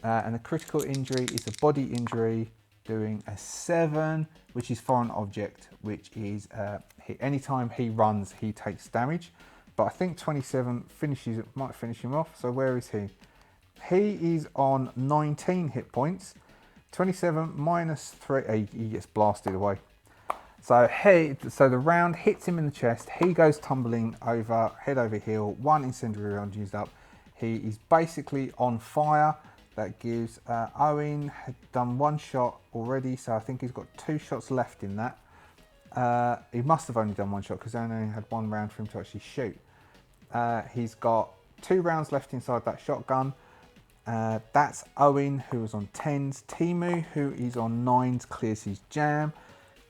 And the critical injury is a body injury, doing a 7, which is foreign object, which is anytime he runs, he takes damage. But I think 27 might finish him off. So where is he? He is on 19 hit points. 27 minus 3, he gets blasted away. So the round hits him in the chest. He goes tumbling over, head over heel. 1 incendiary round used up. He is basically on fire. That gives Owen had done 1 shot already, so I think he's got 2 shots left in that. He must have only done 1 shot because I only had 1 round for him to actually shoot. He's got 2 rounds left inside that shotgun. That's Owen, who is on 10s. Timu, who is on 9s, clears his jam.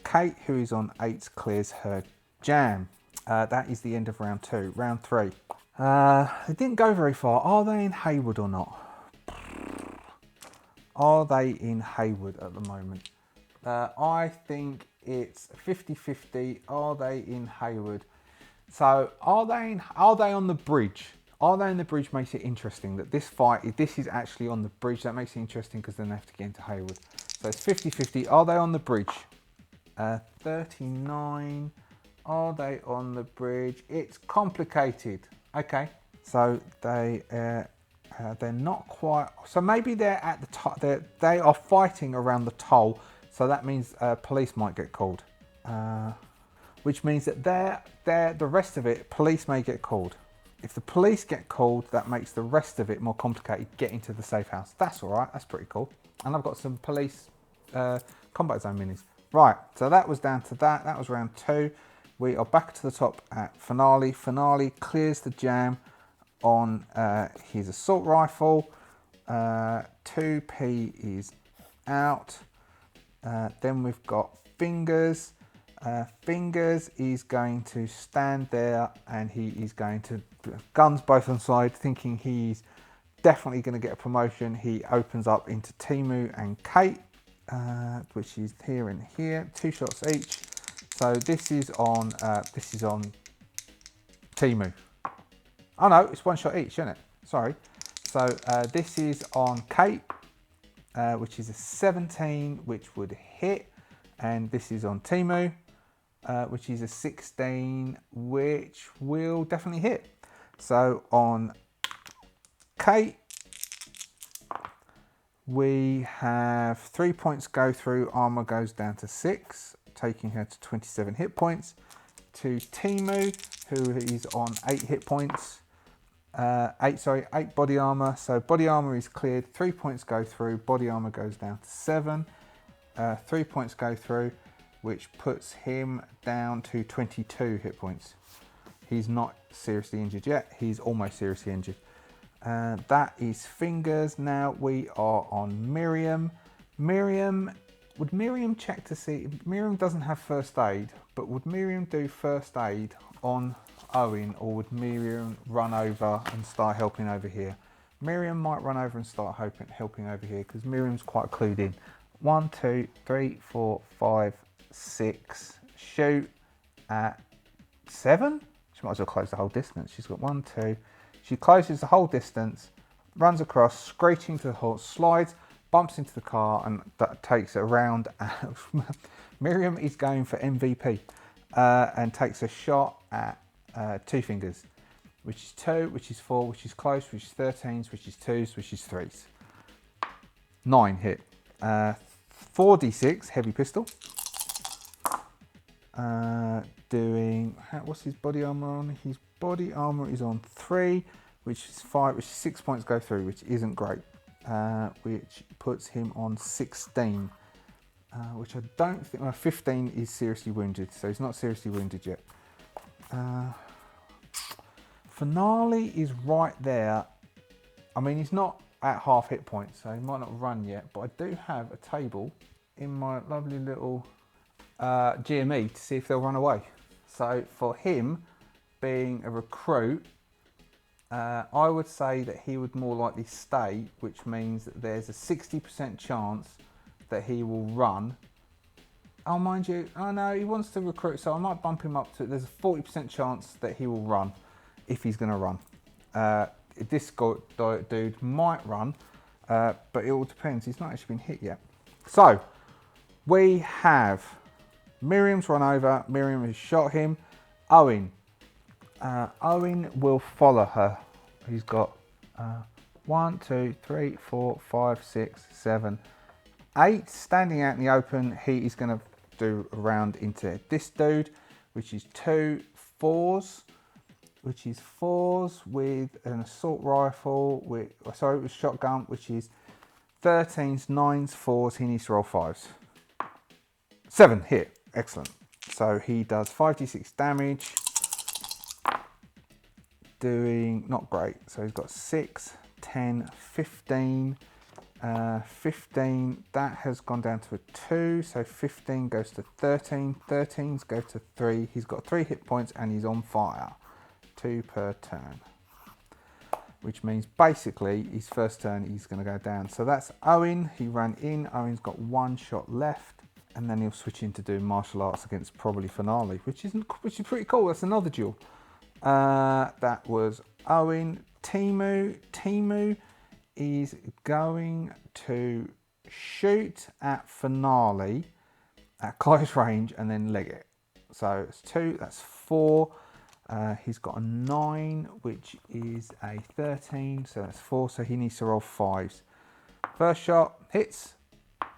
Kate, who is on 8s, clears her jam. That is the end of round 2. Round 3. They didn't go very far. Are they in Haywood or not? Are they in Haywood at the moment? I think it's 50-50. Are they in Haywood? So are they on the bridge? Are they on the bridge makes it interesting that this is actually on the bridge. That makes it interesting because then they have to get into Haywood. So it's 50-50. Are they on the bridge? 39. Are they on the bridge? It's complicated. Okay. So they They're not quite, so maybe they're at the top, they are fighting around the toll, so that means police might get called, which means that the rest of it, police may get called. If the police get called, that makes the rest of it more complicated getting to the safe house. That's all right, that's pretty cool. And I've got some police combat zone minis. Right, so that was down to that was round 2. We are back to the top at finale. Finale clears the jam on his assault rifle. 2P is out. Then we've got Fingers. Fingers is going to stand there and he is going to, guns both on side, thinking he's definitely going to get a promotion. He opens up into Timu and Kate, which is here and here, 2 shots each. So this is on Timu. Oh no, it's 1 shot each, isn't it? Sorry. So this is on Kate, which is a 17, which would hit. And this is on Timu, which is a 16, which will definitely hit. So on Kate, we have 3 points go through, armor goes down to 6, taking her to 27 hit points. To Timu, who is on 8 hit points, 8 body armor. So body armor is cleared, 3 points go through, body armor goes down to 7. 3 points go through, which puts him down to 22 hit points. He's not seriously injured yet, he's almost seriously injured. That is Fingers. Now we are on Miriam. Would Miriam check to see, Miriam doesn't have first aid, but would Miriam do first aid on Owen, or would Miriam run over and start helping over here? Miriam might run over and start helping over here, because Miriam's quite clued in. 1, 2, 3, 4, 5, 6, shoot at 7. She might as well close the whole distance. She's got 1, 2. She closes the whole distance, runs across, screeching to the horse, slides, bumps into the car, and that takes it around. Miriam is going for MVP and takes a shot at 2 Fingers, which is 2, which is 4, which is close, which is 13s, which is 2s, which is 3s. 9 hit. 4d6 heavy pistol. Doing, what's his body armor on? His body armor is on 3, which is 5, which is 6 points go through, which isn't great. Which puts him on 16, which I don't think, well, 15 is seriously wounded, so he's not seriously wounded yet. Finale is right there. I mean, he's not at half hit points, so he might not run yet, but I do have a table in my lovely little GME to see if they'll run away. So for him, being a recruit, I would say that he would more likely stay, which means that there's a 60% chance that he will run. Oh, mind you, oh no, he wants to recruit, so I might bump him up to, there's a 40% chance that he will run, if he's going to run. This dude might run, but it all depends. He's not actually been hit yet. So, we have Miriam's run over, Miriam has shot him. Owen. Owen will follow her. He's got 1, 2, 3, 4, 5, 6, 7, 8 standing out in the open. He is going to do a round into this dude, which is 2 4s, which is 4s with an assault rifle, with shotgun, which is 13s, 9s, 4s. He needs to roll 5s. 7 hit, excellent. So he does 5d6 damage. Doing not great, so he's got 6, 10, 15, 15, that has gone down to a 2, so 15 goes to 13, 13s go to 3, he's got 3 hit points and he's on fire, 2 per turn, which means basically his first turn he's going to go down. So that's Owen, he ran in, Owen's got 1 shot left, and then he'll switch into doing martial arts against probably Finale, which is pretty cool. That's another duel. That was Owen. Timu is going to shoot at Finale at close range and then leg it. So it's 2, that's 4. He's got a 9, which is a 13, so that's 4, so he needs to roll 5s. First shot hits,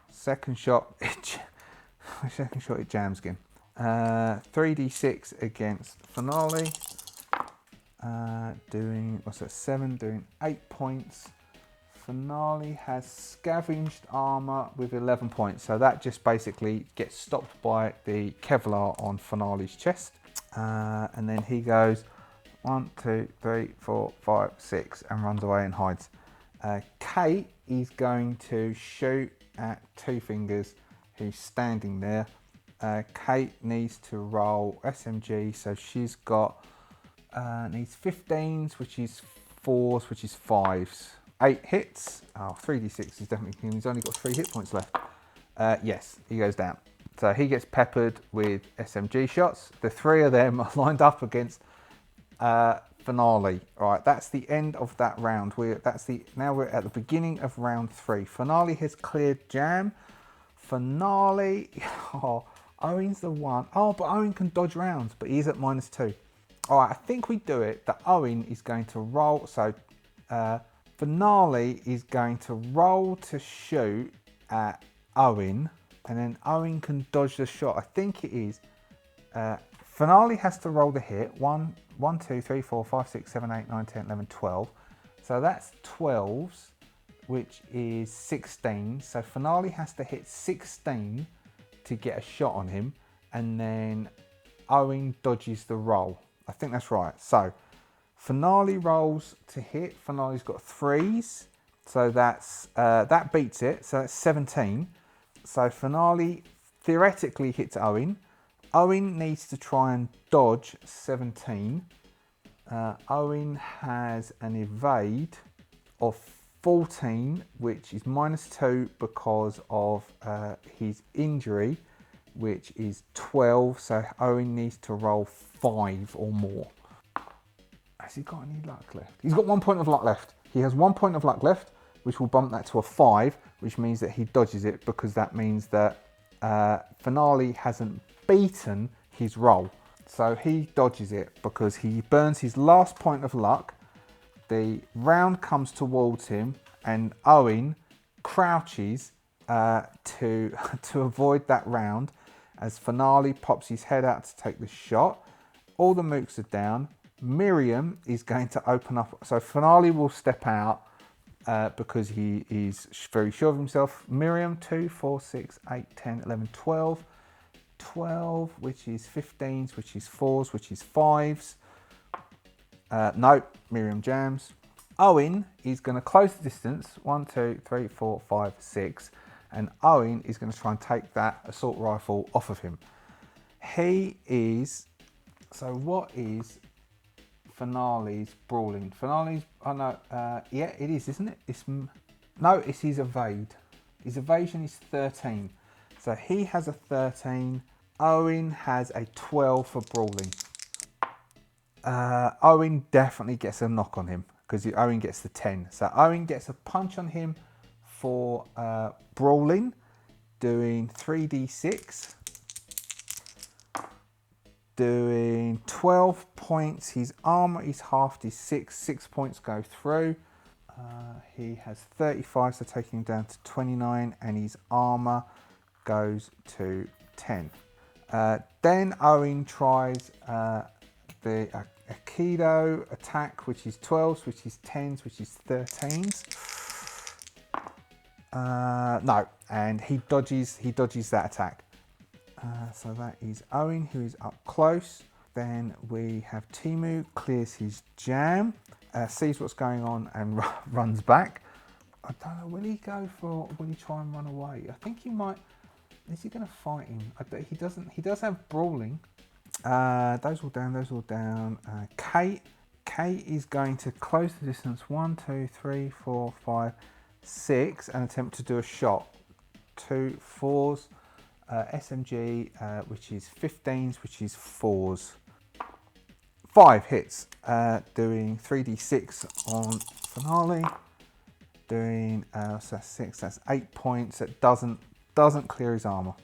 second shot it jams again. 3d6 against Finale, doing, what's that, 7, doing 8 points. Finale has scavenged armor with 11 points, so that just basically gets stopped by the Kevlar on Finale's chest. And then he goes 1, 2, 3, 4, 5, 6 and runs away and hides. Kate is going to shoot at Two Fingers, who's standing there. Kate needs to roll SMG, so she's got needs 15s, which is 4s, which is 5s. 8 hits. Oh, 3d6 is definitely, he's only got 3 hit points left. Yes, he goes down. So he gets peppered with SMG shots. The 3 of them are lined up against Finale. Right, that's the end of that round. Now we're at the beginning of round 3. Finale has cleared jam. Finale, oh, Owen's the one. Oh, but Owen can dodge rounds, but he's at -2. All right, I think we do it. That Owen is going to roll. So Finale is going to roll to shoot at Owen, and then Owen can dodge the shot. I think it is. Finale has to roll the hit. 1, 2, 3, 4, 5, 6, 7, 8, 9, 10, 11, 12. So that's 12s, which is 16. So Finale has to hit 16 to get a shot on him, and then Owen dodges the roll. I think that's right. So Finale rolls to hit. Finale's got 3s, so that's that beats it. So that's 17. So Finale theoretically hits Owen. Owen needs to try and dodge 17. Owen has an evade of 14, which is -2 because of his injury, which is 12. So Owen needs to roll 5 or more. Has he got any luck left? He's got 1 point of luck left. He has 1 point of luck left, which will bump that to a 5, which means that he dodges it, because that means that Finale hasn't beaten his roll. So he dodges it because he burns his last point of luck. The round comes towards him, and Owen crouches to avoid that round as Finale pops his head out to take the shot. All the mooks are down. Miriam is going to open up. So Finale will step out because he is very sure of himself. Miriam, 2, 4, 6, 8, 10, 11, 12. 12, which is 15s, which is 4s, which is 5s. No, Miriam jams. Owen is going to close the distance. 1, 2, 3, 4, 5, 6. And Owen is going to try and take that assault rifle off of him. He is... So what is Finale's brawling? Finale's... Oh no, yeah, it is, isn't it? No, it's his evade. His evasion is 13. So he has a 13. Owen has a 12 for brawling. Owen definitely gets a knock on him because Owen gets the 10. So Owen gets a punch on him for brawling, doing 3d6. Doing 12 points. His armor is halved, is 6. 6 points go through. He has 35, so taking him down to 29, and his armor goes to 10. Then Owen tries the Aikido attack, which is 12s, which is 10s, which is 13s. No, and he dodges that attack. So that is Owen, who is up close. Then we have Timu, clears his jam, sees what's going on and runs back. I don't know, will he try and run away? I think he might. Is he going to fight him? He doesn't. He does have brawling. Those all down. Kate is going to close the distance. 1, 2, 3, 4, 5, 6, and attempt to do a shot. 2 4s. SMG, which is 15s, which is 4s. 5 hits, doing 3d6 on Finale. Doing so that's 6. That's 8 points. That doesn't clear his armor.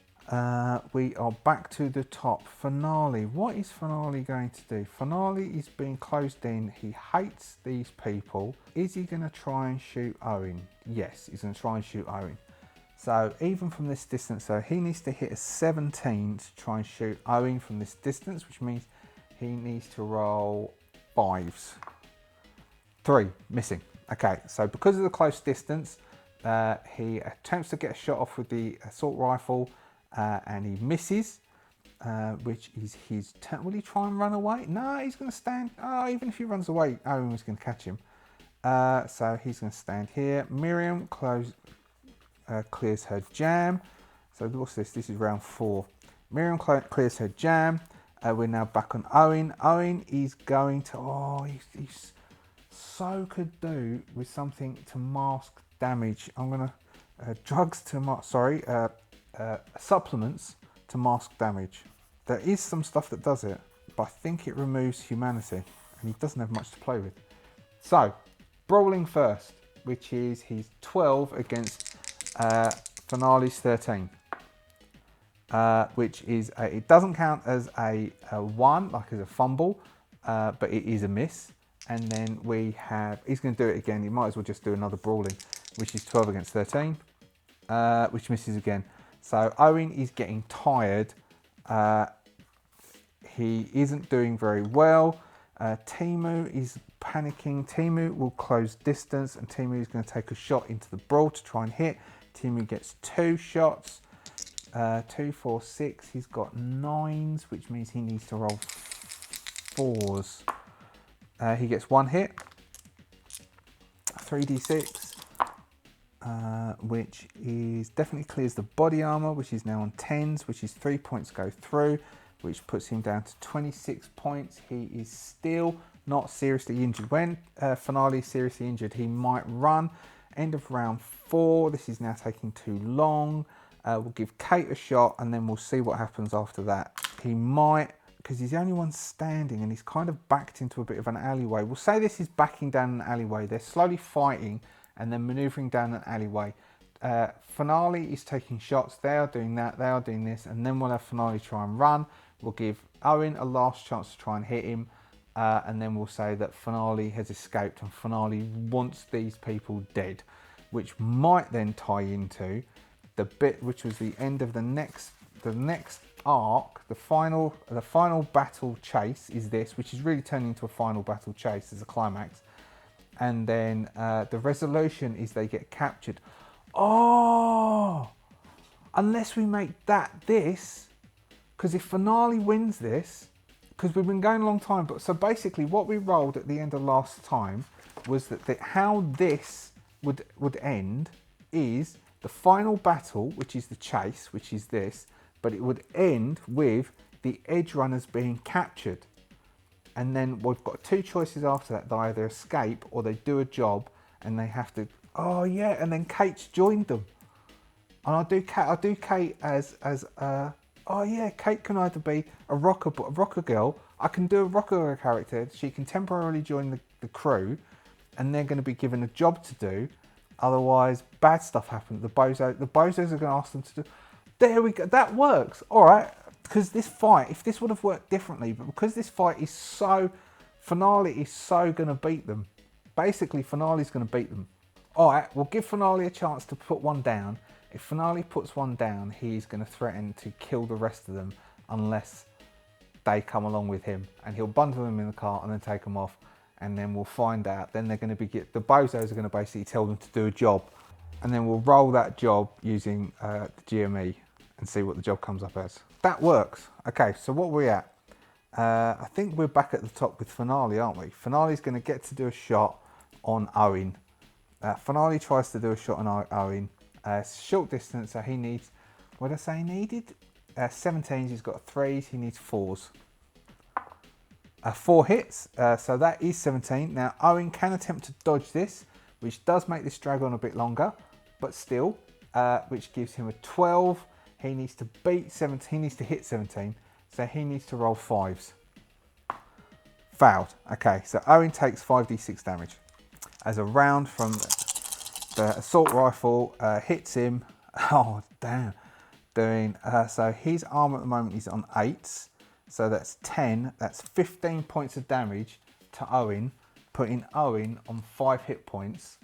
We are back to the top. Finale. What is Finale going to do? Finale is being closed in. He hates these people. Is he going to try and shoot Owen? Yes, he's going to try and shoot Owen. So even from this distance, so he needs to hit a 17 to try and shoot Owen from this distance, which means he needs to roll 5s. 3, missing. Okay, so because of the close distance, he attempts to get a shot off with the assault rifle and he misses, which is his turn. Will he try and run away? No, he's going to stand. Oh, even if he runs away, Owen was going to catch him. So he's going to stand here. Miriam clears her jam. So what's this? This is round 4. Miriam clears her jam. We're now back on Owen. Owen is going to... Oh, he's so could do with something to mask damage. I'm going to... drugs to mask... Sorry. Supplements to mask damage. There is some stuff that does it, but I think it removes humanity. And he doesn't have much to play with. So, brawling first, which is he's 12 against... Finale's 13, which is it doesn't count as a 1, like as a fumble, but it is a miss. And then we have, he's going to do it again. He might as well just do another brawling, which is 12 against 13, which misses again. So Owen is getting tired. He isn't doing very well. Timu is panicking. Timu will close distance, and Timu is going to take a shot into the brawl to try and hit. Timu gets 2 shots, 2, 4, 6. He's got 9s, which means he needs to roll 4s. He gets 1 hit, 3d6, which is definitely clears the body armor, which is now on 10s, which is 3 points go through, which puts him down to 26 points. He is still not seriously injured. When Finale is seriously injured, he might run. End of round 4. This is now taking too long. We'll give Kate a shot and then we'll see what happens after that. He might, because he's the only one standing and he's kind of backed into a bit of an alleyway. We'll say this is backing down an alleyway. They're slowly fighting and then manoeuvring down an alleyway. Finale is taking shots. They are doing that. They are doing this. And then we'll have Finale try and run. We'll give Owen a last chance to try and hit him. And then we'll say that Finale has escaped and Finale wants these people dead, which might then tie into the bit which was the end of the next arc. The final battle chase is this, which is really turning into a final battle chase as a climax. And then the resolution is they get captured. Oh, unless we make that this, because if Finale wins this, because we've been going a long time, but so basically what we rolled at the end of last time was that how this would end is the final battle, which is the chase, which is this, but it would end with the edge runners being captured. And then we've got 2 choices after that. They either escape or they do a job and they have to, oh yeah, and then Kate's joined them. And I'll do Kate as oh yeah, Kate can either be a rocker girl. I can do a rocker girl character. She can temporarily join the crew, and they're going to be given a job to do. Otherwise, bad stuff happens. The bozos are going to ask them to do. There we go. That works. All right. Because this fight, if this would have worked differently, but because this fight is so, Finale is so going to beat them. Basically, Finale's going to beat them. All right. We'll give Finale a chance to put one down. If Finale puts one down, he's going to threaten to kill the rest of them unless they come along with him. And he'll bundle them in the car and then take them off. And then we'll find out. Then they're going to be, the bozos are going to basically tell them to do a job. And then we'll roll that job using the GME and see what the job comes up as. That works. Okay, so what are we at? I think we're back at the top with Finale, aren't we? Finale's going to get to do a shot on Owen. Finale tries to do a shot on Owen. Short distance, so he needs, what did I say he needed? 17s, he's got 3s, he needs 4s. 4 hits, so that is 17. Now Owen can attempt to dodge this, which does make this drag on a bit longer, but still, which gives him a 12. He needs to beat 17, he needs to hit 17, so he needs to roll 5s. Failed. Okay, so Owen takes 5d6 damage as a round from the assault rifle hits him. Oh damn, doing, so his armor at the moment is on 8s. So that's 10, that's 15 points of damage to Owen, putting Owen on 5 hit points.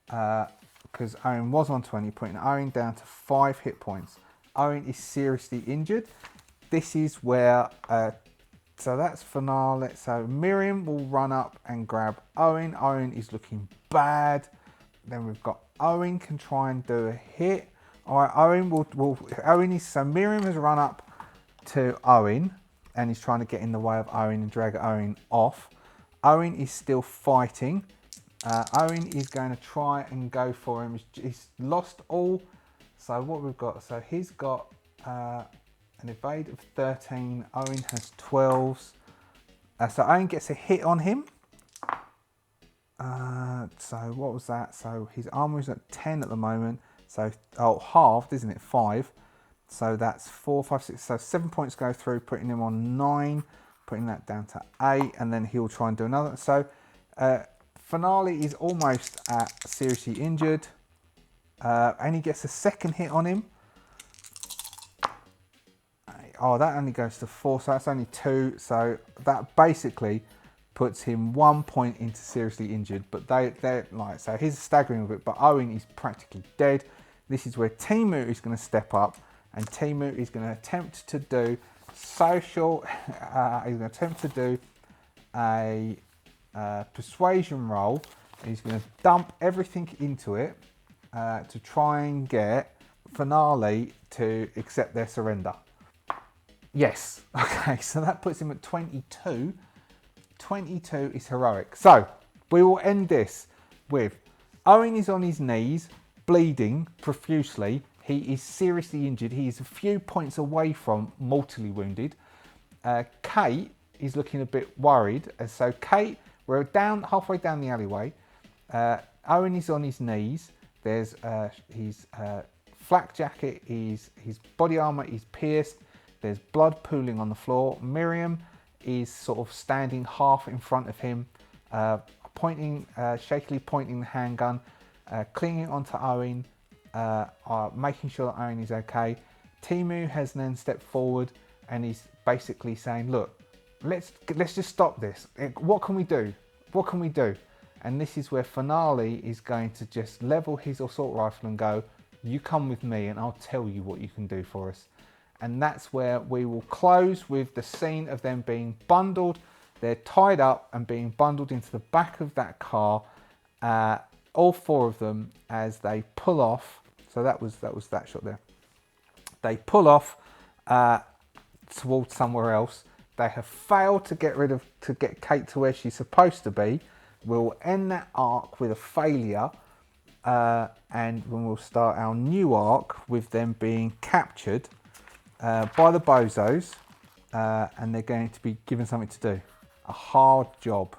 Because Owen was on 20, putting Owen down to 5 hit points. Owen is seriously injured. This is where, so that's finale. So Miriam will run up and grab Owen. Owen is looking bad. Then we've got Owen can try and do a hit. All right, Owen is, so Miriam has run up to Owen and he's trying to get in the way of Owen and drag Owen off. Owen is still fighting. Owen is going to try and go for him. He's lost all. So what we've got, so he's got an evade of 13. Owen has 12s. So Owen gets a hit on him. So what was that? So his armor is at 10 at the moment. So, halved, isn't it? 5. So that's 4, 5, 6. So 7 points go through, putting him on 9, putting that down to 8, and then he'll try and do another. So finale is almost seriously injured, and he gets a second hit on him. Oh, that only goes to 4, so that's only 2. So that basically puts him 1 point into seriously injured. But they're like, so he's staggering a bit, but Owen is practically dead. This is where Timu is going to step up, and Timu is going to attempt to do social. He's going to attempt to do a persuasion roll. He's going to dump everything into it to try and get finale to accept their surrender. Yes. Okay, so that puts him at 22. 22 is heroic. So we will end this with Owen is on his knees, bleeding profusely. He is seriously injured. He is a few points away from mortally wounded. Kate is looking a bit worried. So Kate, we're halfway down the alleyway. Owen is on his knees. There's his flak jacket, his body armor is pierced. There's blood pooling on the floor. Miriam is sort of standing half in front of him, shakily pointing the handgun, clinging onto Owen, making sure that Owen is okay. Timu has then stepped forward and he's basically saying, look, let's just stop this. What can we do? What can we do? And this is where finale is going to just level his assault rifle and go, you come with me and I'll tell you what you can do for us. And that's where we will close with the scene of them being bundled. They're tied up and being bundled into the back of that car. All 4 of them as they pull off. So that was that shot there. They pull off towards somewhere else. They have failed to get Kate to where she's supposed to be. We'll end that arc with a failure. And when we'll start our new arc with them being captured by the bozos, and they're going to be given something to do, a hard job,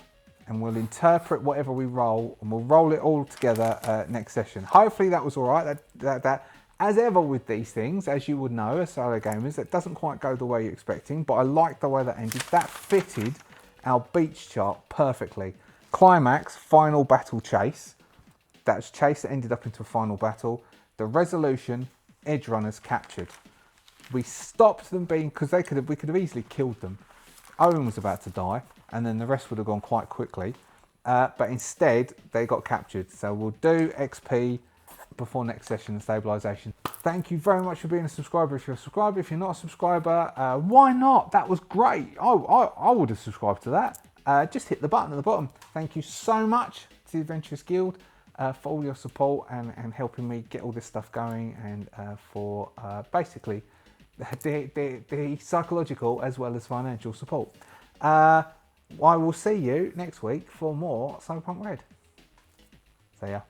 and we'll interpret whatever we roll and we'll roll it all together next session. Hopefully that was all right. That as ever with these things, as you would know as solo gamers, that doesn't quite go the way you're expecting, but I like the way that ended. That fitted our beach chart perfectly. Climax, final battle chase. That's chase that ended up into a final battle. The resolution, edge runners captured. We stopped them being, because we could have easily killed them. Owen was about to die, and then the rest would have gone quite quickly. But instead, they got captured. So we'll do XP before next session and stabilisation. Thank you very much for being a subscriber. If you're a subscriber, if you're not a subscriber, why not? That was great. I would have subscribed to that. Just hit the button at the bottom. Thank you so much to the Adventurous Guild for all your support and helping me get all this stuff going, and for basically the psychological as well as financial support. I will see you next week for more Cyberpunk Red. See ya.